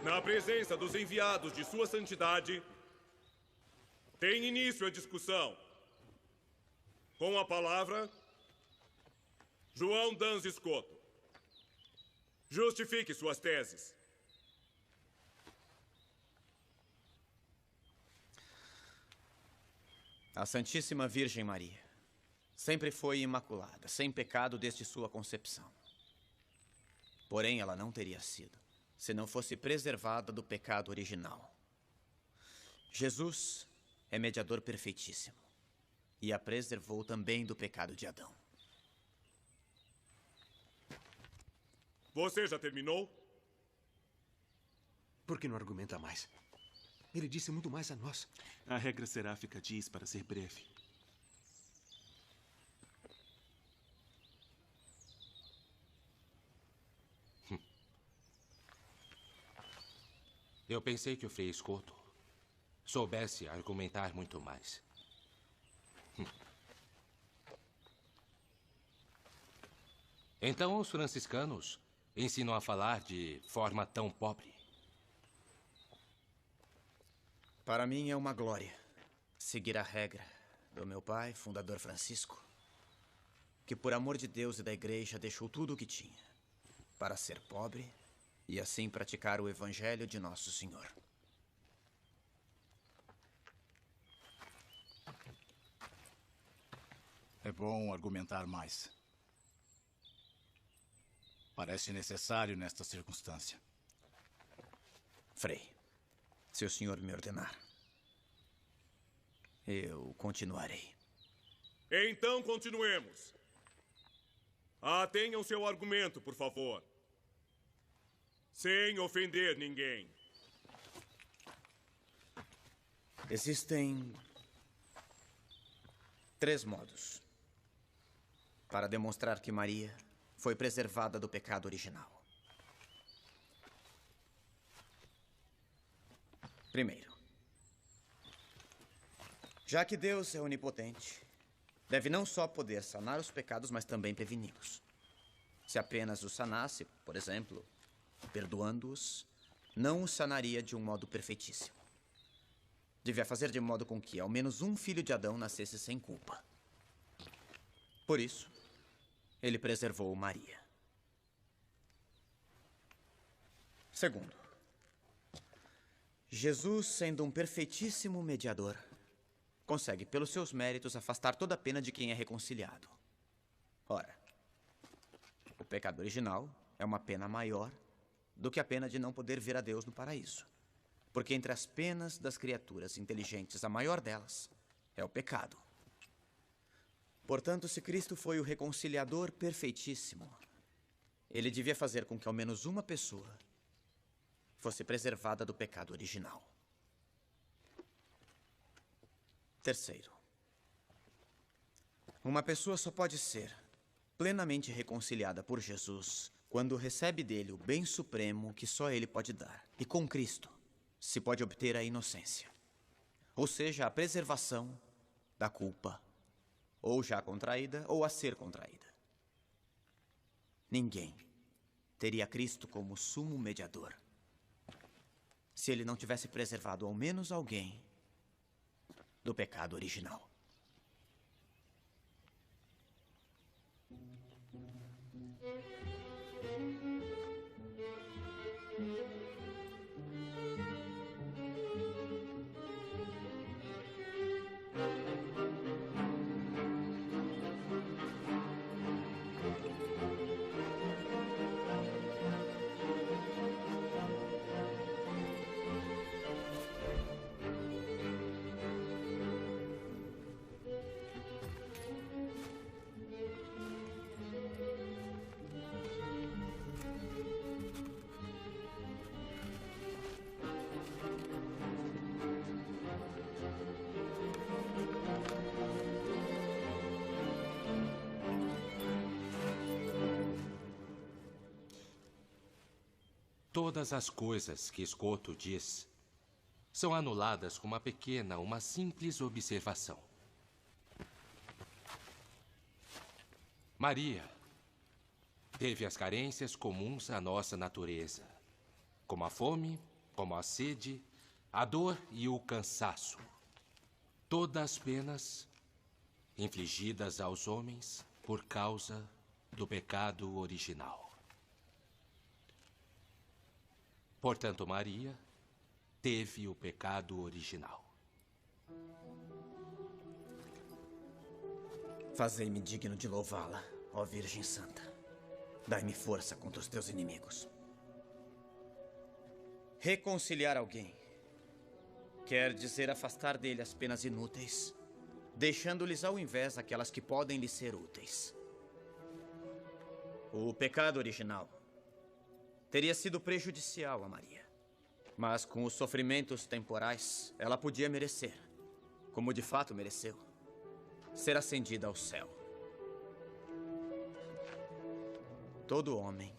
Na presença dos enviados de Sua Santidade, tem início a discussão. Com a palavra, João Dans Escoto. Justifique suas teses. A Santíssima Virgem Maria sempre foi imaculada, sem pecado desde sua concepção. Porém, ela não teria sido, se não fosse preservada do pecado original. Jesus é mediador perfeitíssimo e a preservou também do pecado de Adão. Você já terminou? Por que não argumenta mais? Ele disse muito mais a nós. A regra seráfica diz para ser breve. Eu pensei que o Frei Escoto soubesse argumentar muito mais. Então os franciscanos ensinam a falar de forma tão pobre. Para mim é uma glória seguir a regra do meu pai, fundador Francisco, que por amor de Deus e da Igreja deixou tudo o que tinha para ser pobre e assim praticar o Evangelho de Nosso Senhor. É bom argumentar mais. Parece necessário nesta circunstância. Frei, se o senhor me ordenar, eu continuarei. Então continuemos. Tenham seu argumento, por favor. Sem ofender ninguém. Existem 3 modos para demonstrar que Maria foi preservada do pecado original. Primeiro, já que Deus é onipotente, deve não só poder sanar os pecados, mas também preveni-los. Se apenas os sanasse, por exemplo, perdoando-os, não os sanaria de um modo perfeitíssimo. Devia fazer de modo com que ao menos um filho de Adão nascesse sem culpa. Por isso, ele preservou Maria. Segundo, Jesus, sendo um perfeitíssimo mediador, consegue, pelos seus méritos, afastar toda a pena de quem é reconciliado. Ora, o pecado original é uma pena maior do que a pena de não poder ver a Deus no paraíso. Porque entre as penas das criaturas inteligentes, a maior delas é o pecado. Portanto, se Cristo foi o reconciliador perfeitíssimo, ele devia fazer com que ao menos uma pessoa fosse preservada do pecado original. Terceiro, uma pessoa só pode ser plenamente reconciliada por Jesus quando recebe dele o bem supremo que só ele pode dar. E com Cristo se pode obter a inocência, ou seja, a preservação da culpa, ou já contraída ou a ser contraída. Ninguém teria Cristo como sumo mediador se ele não tivesse preservado ao menos alguém do pecado original. Todas as coisas que Escoto diz são anuladas com uma simples observação. Maria teve as carências comuns à nossa natureza, como a fome, como a sede, a dor e o cansaço. Todas as penas infligidas aos homens por causa do pecado original. Portanto, Maria teve o pecado original. Fazei-me digno de louvá-la, ó Virgem Santa. Dai-me força contra os teus inimigos. Reconciliar alguém quer dizer afastar dele as penas inúteis, deixando-lhes ao invés aquelas que podem lhe ser úteis. O pecado original teria sido prejudicial a Maria, mas com os sofrimentos temporais, ela podia merecer, como de fato mereceu, ser ascendida ao céu. Todo homem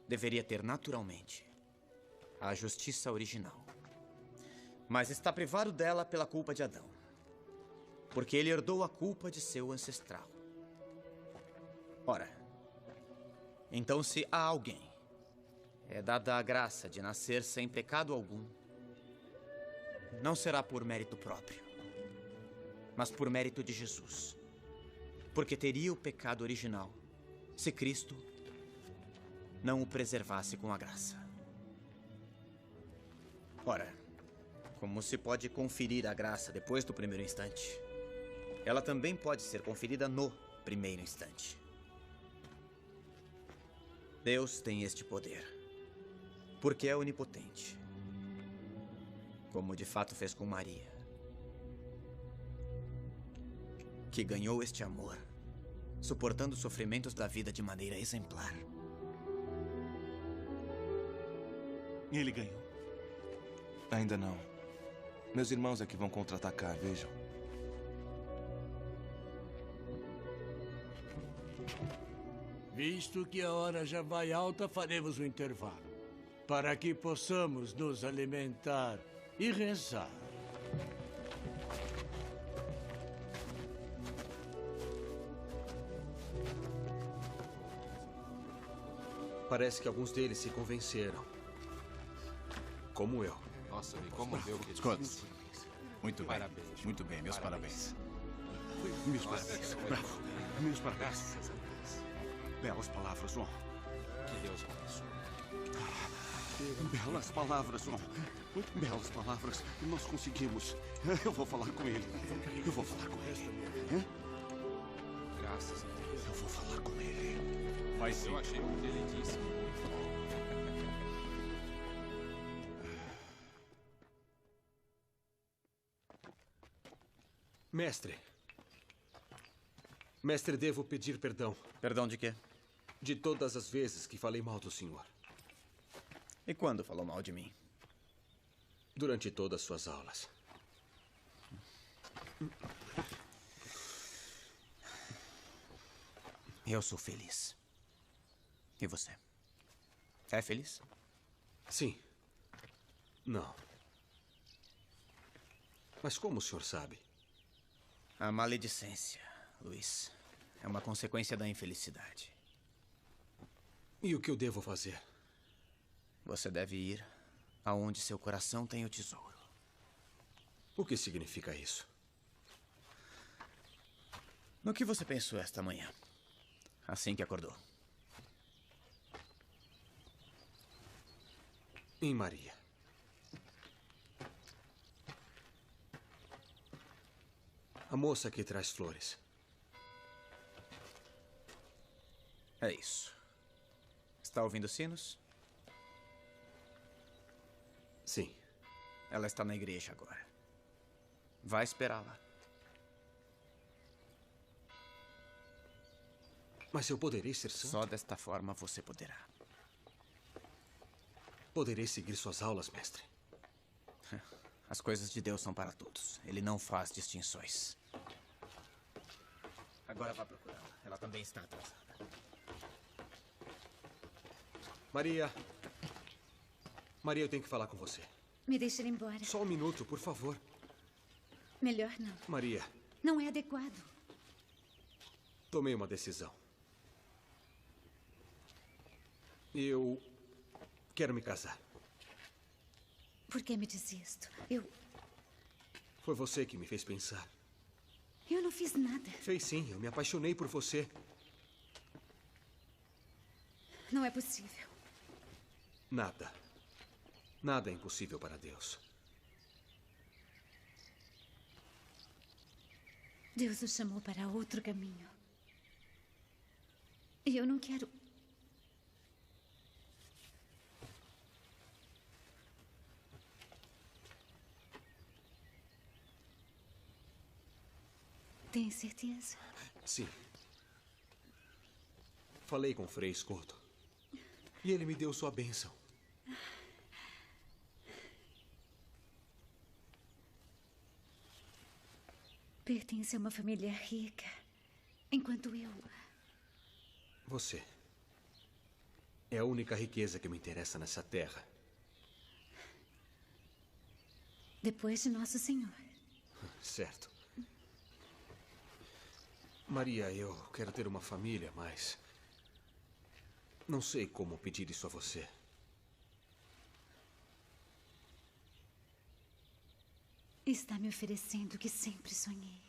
deveria ter naturalmente a justiça original, mas está privado dela pela culpa de Adão, porque ele herdou a culpa de seu ancestral. Ora, então se há alguém é dada a graça de nascer sem pecado algum, não será por mérito próprio, mas por mérito de Jesus. Porque teria o pecado original se Cristo não o preservasse com a graça. Ora, como se pode conferir a graça depois do primeiro instante, ela também pode ser conferida no primeiro instante. Deus tem este poder, porque é onipotente, como de fato fez com Maria, que ganhou este amor, suportando os sofrimentos da vida de maneira exemplar. Ele ganhou? Ainda não. Meus irmãos é que vão contra-atacar, vejam. Visto que a hora já vai alta, faremos um intervalo, para que possamos nos alimentar e rezar. Parece que alguns deles se convenceram. Como eu. Nossa, me comoveu. Scott, muito bem. Parabéns. Muito bem, meus parabéns. Meus parabéns. Bravo. Meus parabéns. Belas palavras, João. Que Deus abençoe. Belas palavras, João. Belas palavras. Nós conseguimos. Eu vou falar com ele. Eu vou falar com ele. Graças a Deus. Eu vou falar com ele. Mas eu achei o que ele disse muito bom. Mestre. Mestre, devo pedir perdão. Perdão de quê? De todas as vezes que falei mal do senhor. E quando falou mal de mim? Durante todas suas aulas. Eu sou feliz. E você? É feliz? Sim. Não. Mas como o senhor sabe? A maledicência, Luiz, é uma consequência da infelicidade. E o que eu devo fazer? Você deve ir aonde seu coração tem o tesouro. O que significa isso? No que você pensou esta manhã, assim que acordou? Em Maria. A moça que traz flores. É isso. Está ouvindo sinos? Sim. Ela está na igreja agora. Vai esperá-la. Mas eu poderei ser santo? Só desta forma você poderá. Poderei seguir suas aulas, mestre. As coisas de Deus são para todos. Ele não faz distinções. Agora vá procurá-la. Ela também está atrasada. Maria. Maria, eu tenho que falar com você. Me deixe ir embora. Só um minuto, por favor. Melhor não. Maria. Não é adequado. Tomei uma decisão. Eu quero me casar. Por que me diz isto? Foi você que me fez pensar. Eu não fiz nada. Fez sim, eu me apaixonei por você. Não é possível. Nada. Nada é impossível para Deus. Deus o chamou para outro caminho. E eu não quero. Tem certeza? Sim. Falei com o Frei Escoto. E ele me deu sua bênção. Pertence a uma família rica, enquanto eu... Você é a única riqueza que me interessa nessa terra. Depois de Nosso Senhor. Certo. Maria, eu quero ter uma família, mas... não sei como pedir isso a você. Está me oferecendo o que sempre sonhei.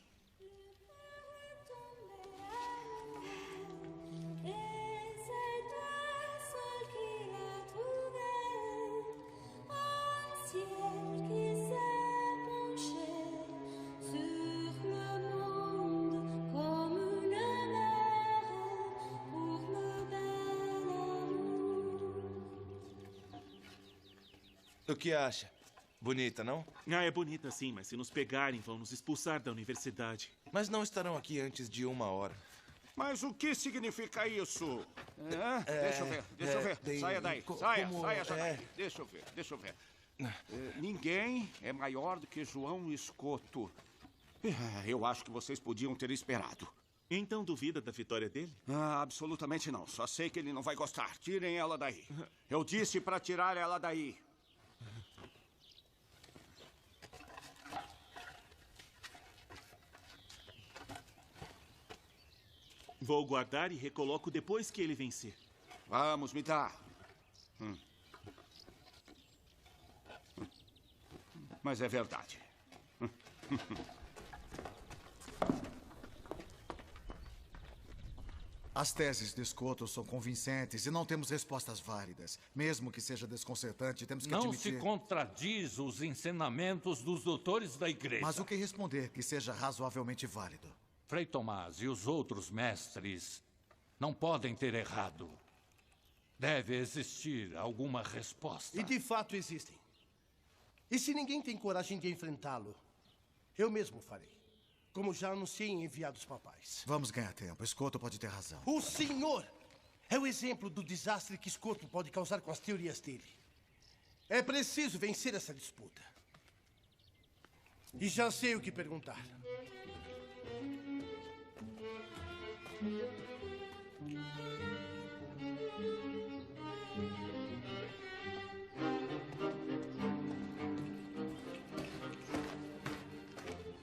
O que acha? Bonita, não? Ah, é bonita sim, mas se nos pegarem, vão nos expulsar da universidade. Mas não estarão aqui antes de 1 hora. Mas o que significa isso? Deixa eu ver. Saia daí. Saia já daí. Deixa eu ver. Ninguém é maior do que João Escoto. Eu acho que vocês podiam ter esperado. Então duvida da vitória dele? Absolutamente não. Só sei que ele não vai gostar. Tirem ela daí. Eu disse para tirar ela daí. Vou guardar e recoloco depois que ele vencer. Vamos, me dá. Mas é verdade. As teses de Escoto são convincentes e não temos respostas válidas. Mesmo que seja desconcertante, temos que admitir... Não se contradiz os ensinamentos dos doutores da igreja. Mas o que responder que seja razoavelmente válido? Frei Tomás e os outros mestres não podem ter errado. Deve existir alguma resposta. E de fato existem. E se ninguém tem coragem de enfrentá-lo, eu mesmo farei. Como já anunciei em enviados papais. Vamos ganhar tempo. Escoto pode ter razão. O senhor é o exemplo do desastre que Escoto pode causar com as teorias dele. É preciso vencer essa disputa. E já sei o que perguntar.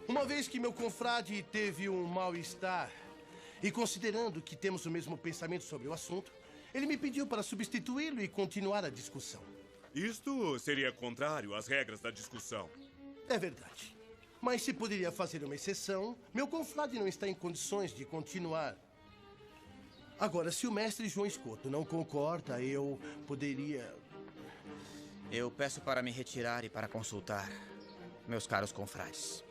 Uma vez que meu confrade teve um mal-estar, e considerando que temos o mesmo pensamento sobre o assunto, ele me pediu para substituí-lo e continuar a discussão. Isto seria contrário às regras da discussão. É verdade. Mas se poderia fazer uma exceção, meu confrade não está em condições de continuar. Agora, se o mestre João Escoto não concorda, eu poderia... Eu peço para me retirar e para consultar meus caros confrades.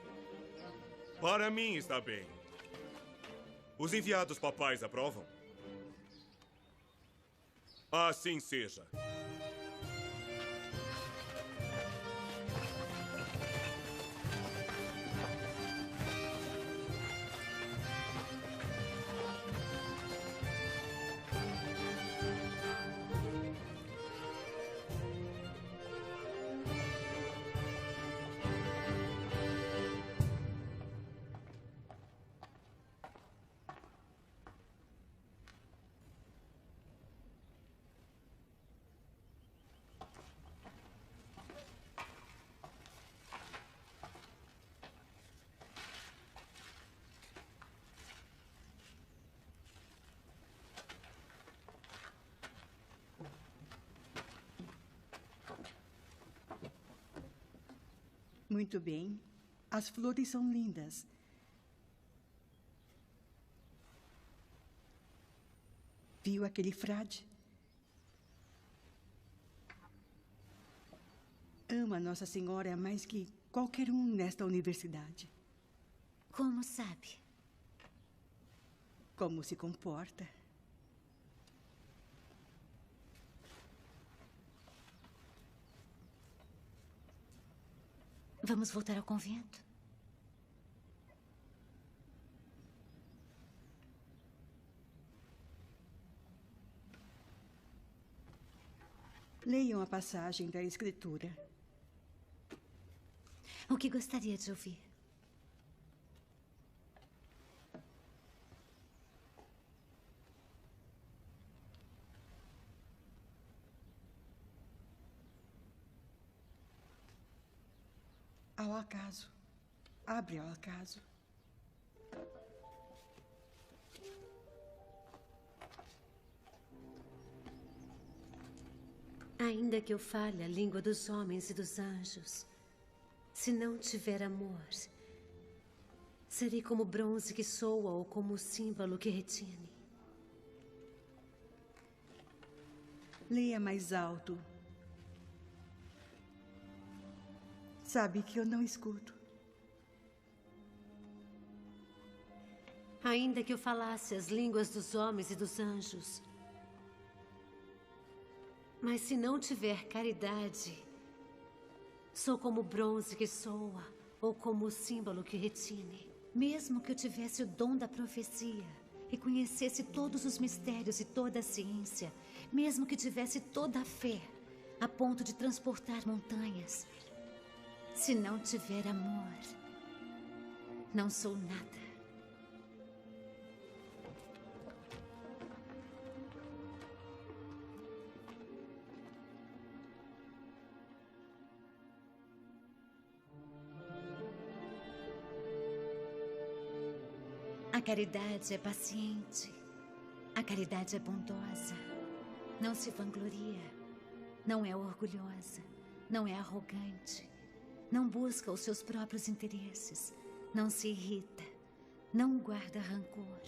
Para mim está bem. Os enviados papais aprovam? Assim seja. Muito bem. As flores são lindas. Viu aquele frade? Ama Nossa Senhora mais que qualquer um nesta universidade. Como sabe? Como se comporta. Vamos voltar ao convento? Leiam a passagem da Escritura. O que gostaria de ouvir? Ao acaso. Abre ao acaso. Ainda que eu fale a língua dos homens e dos anjos, se não tiver amor, serei como bronze que soa ou como símbolo que retine. Leia mais alto. Sabe que eu não escuto. Ainda que eu falasse as línguas dos homens e dos anjos, mas se não tiver caridade, Sou como o bronze que soa, ou como o símbolo que retine. Mesmo que eu tivesse o dom da profecia e conhecesse todos os mistérios e toda a ciência, mesmo que tivesse toda a fé, a ponto de transportar montanhas, se não tiver amor, não sou nada. A caridade é paciente. A caridade é bondosa. Não se vangloria. Não é orgulhosa. Não é arrogante. Não busca os seus próprios interesses. Não se irrita. Não guarda rancor.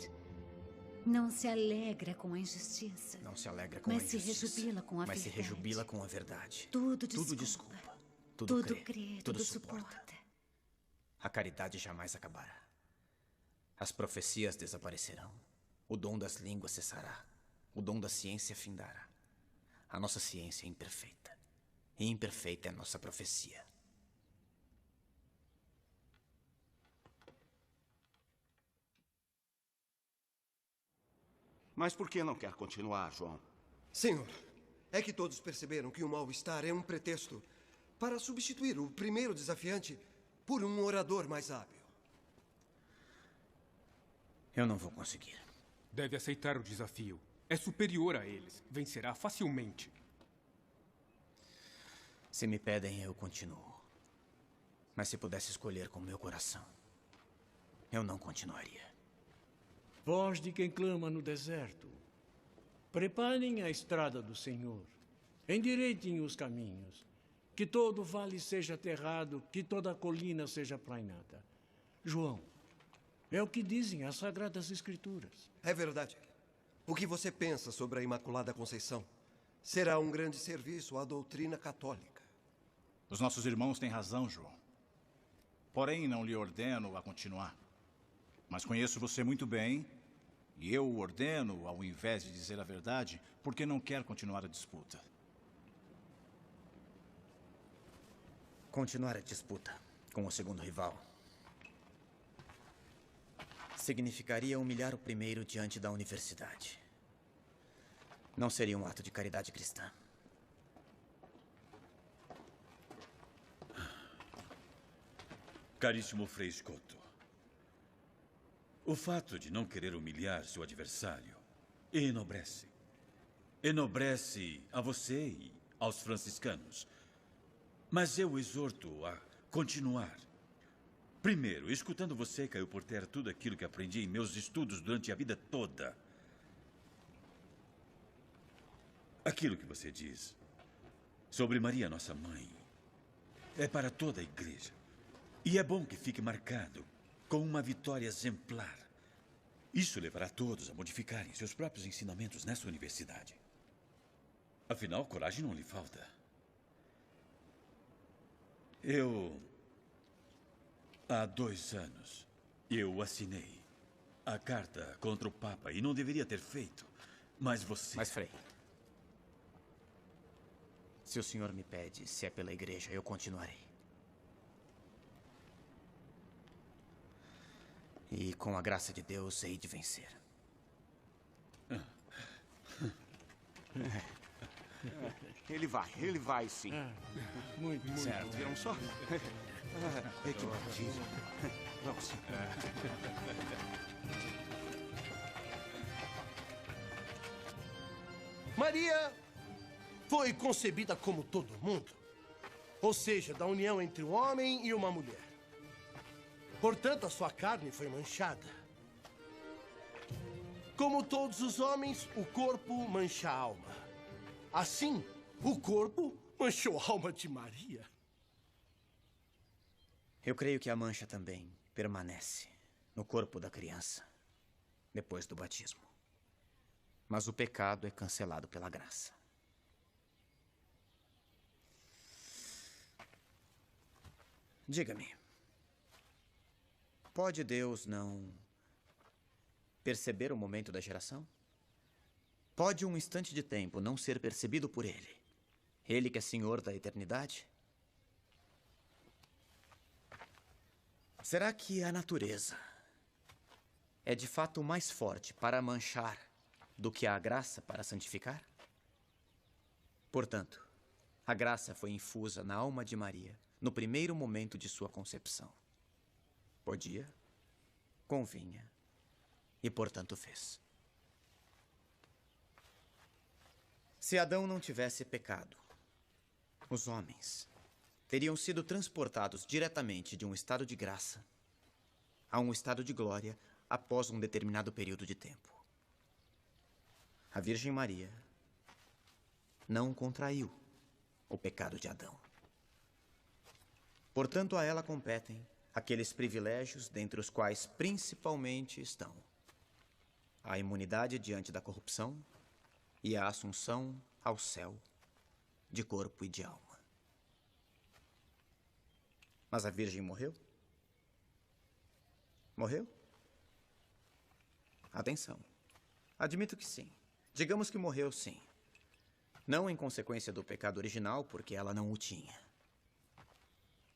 Não se alegra com a injustiça. Não se alegra com a Mas injustiça. se rejubila com a Mas se verdade. rejubila com a verdade. Tudo Tudo desculpa. desculpa. Tudo crê. crê. Tudo Tudo suporta. suporta. A caridade jamais acabará. As profecias desaparecerão. O dom das línguas cessará. O dom da ciência findará. A nossa ciência é imperfeita. E imperfeita é a nossa profecia. Mas por que não quer continuar, João? Senhor, é que todos perceberam que o mal-estar é um pretexto para substituir o primeiro desafiante por um orador mais hábil. Eu não vou conseguir. Deve aceitar o desafio. É superior a eles. Vencerá facilmente. Se me pedem, eu continuo. Mas se pudesse escolher com meu coração, eu não continuaria. Voz de quem clama no deserto. Preparem a estrada do Senhor. Endireitem os caminhos. Que todo vale seja aterrado, que toda colina seja plainada. João, é o que dizem as Sagradas Escrituras. É verdade. O que você pensa sobre a Imaculada Conceição será um grande serviço à doutrina católica. Os nossos irmãos têm razão, João. Porém, não lhe ordeno a continuar. Mas conheço você muito bem, e eu o ordeno, ao invés de dizer a verdade, porque não quer continuar a disputa. Continuar a disputa com o segundo rival significaria humilhar o primeiro diante da universidade. Não seria um ato de caridade cristã. Caríssimo Frei Scotto, o fato de não querer humilhar seu adversário enobrece. Enobrece a você e aos franciscanos. Mas eu o exorto a continuar. Primeiro, escutando você, caiu por terra tudo aquilo que aprendi em meus estudos durante a vida toda. Aquilo que você diz sobre Maria, nossa mãe, é para toda a igreja. E é bom que fique marcado com uma vitória exemplar. Isso levará todos a modificarem seus próprios ensinamentos nessa universidade. Afinal, coragem não lhe falta. Há 2 anos, eu assinei a carta contra o Papa e não deveria ter feito, mas você... Mas, Frei, se o senhor me pede se é pela igreja, eu continuarei. E com a graça de Deus, hei de vencer. Ele vai sim. Muito certo. bom. Viram só? Que maravilha. Vamos. Maria foi concebida como todo mundo, ou seja, da união entre um homem e uma mulher. Portanto, a sua carne foi manchada. Como todos os homens, o corpo mancha a alma. Assim, o corpo manchou a alma de Maria. Eu creio que a mancha também permanece no corpo da criança depois do batismo. Mas o pecado é cancelado pela graça. Diga-me, pode Deus não perceber o momento da geração? Pode um instante de tempo não ser percebido por Ele? Ele que é Senhor da eternidade? Será que a natureza é de fato mais forte para manchar do que a graça para santificar? Portanto, a graça foi infusa na alma de Maria no primeiro momento de sua concepção. Podia, convinha e, portanto, fez. Se Adão não tivesse pecado, os homens teriam sido transportados diretamente de um estado de graça a um estado de glória após um determinado período de tempo. A Virgem Maria não contraiu o pecado de Adão. Portanto, a ela competem aqueles privilégios dentre os quais principalmente estão a imunidade diante da corrupção e a assunção ao céu de corpo e de alma. Mas a Virgem morreu? Morreu? Atenção. Admito que sim. Digamos que morreu, sim. Não em consequência do pecado original, porque ela não o tinha,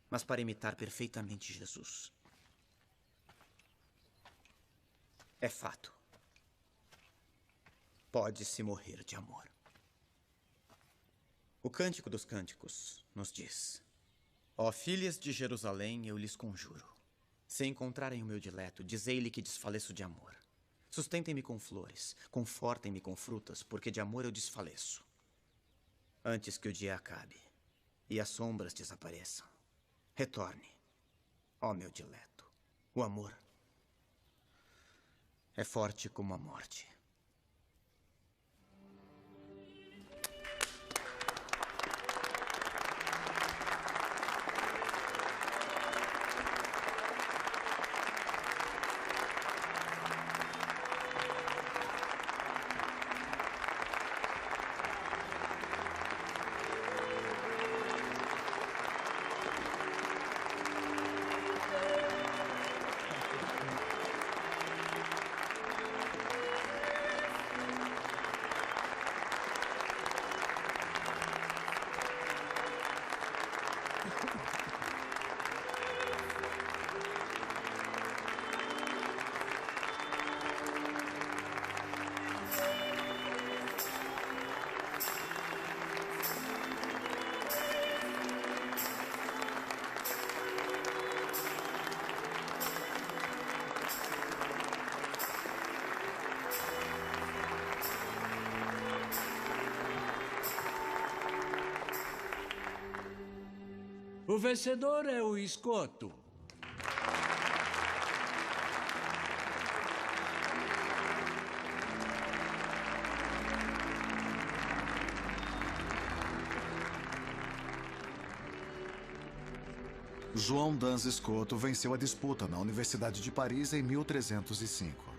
mas para imitar perfeitamente Jesus. É fato. Pode-se morrer de amor. O Cântico dos Cânticos nos diz: ó filhas de Jerusalém, eu lhes conjuro, se encontrarem o meu dileto, dizei-lhe que desfaleço de amor. Sustentem-me com flores, confortem-me com frutas, porque de amor eu desfaleço. Antes que o dia acabe e as sombras desapareçam, retorne, ó meu dileto. O amor é forte como a morte. O vencedor é o escoto. João Dans Escoto venceu a disputa na Universidade de Paris em 1305.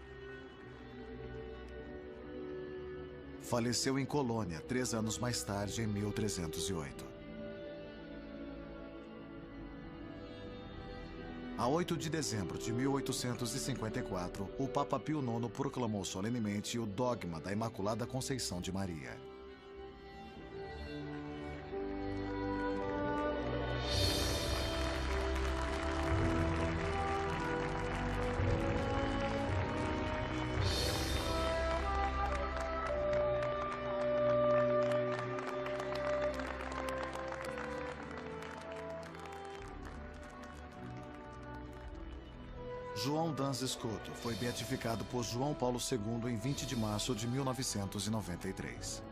Faleceu em Colônia 3 anos mais tarde, em 1308. A 8 de dezembro de 1854, o Papa Pio IX proclamou solenemente o dogma da Imaculada Conceição de Maria. João Dans Escoto foi beatificado por João Paulo II em 20 de março de 1993.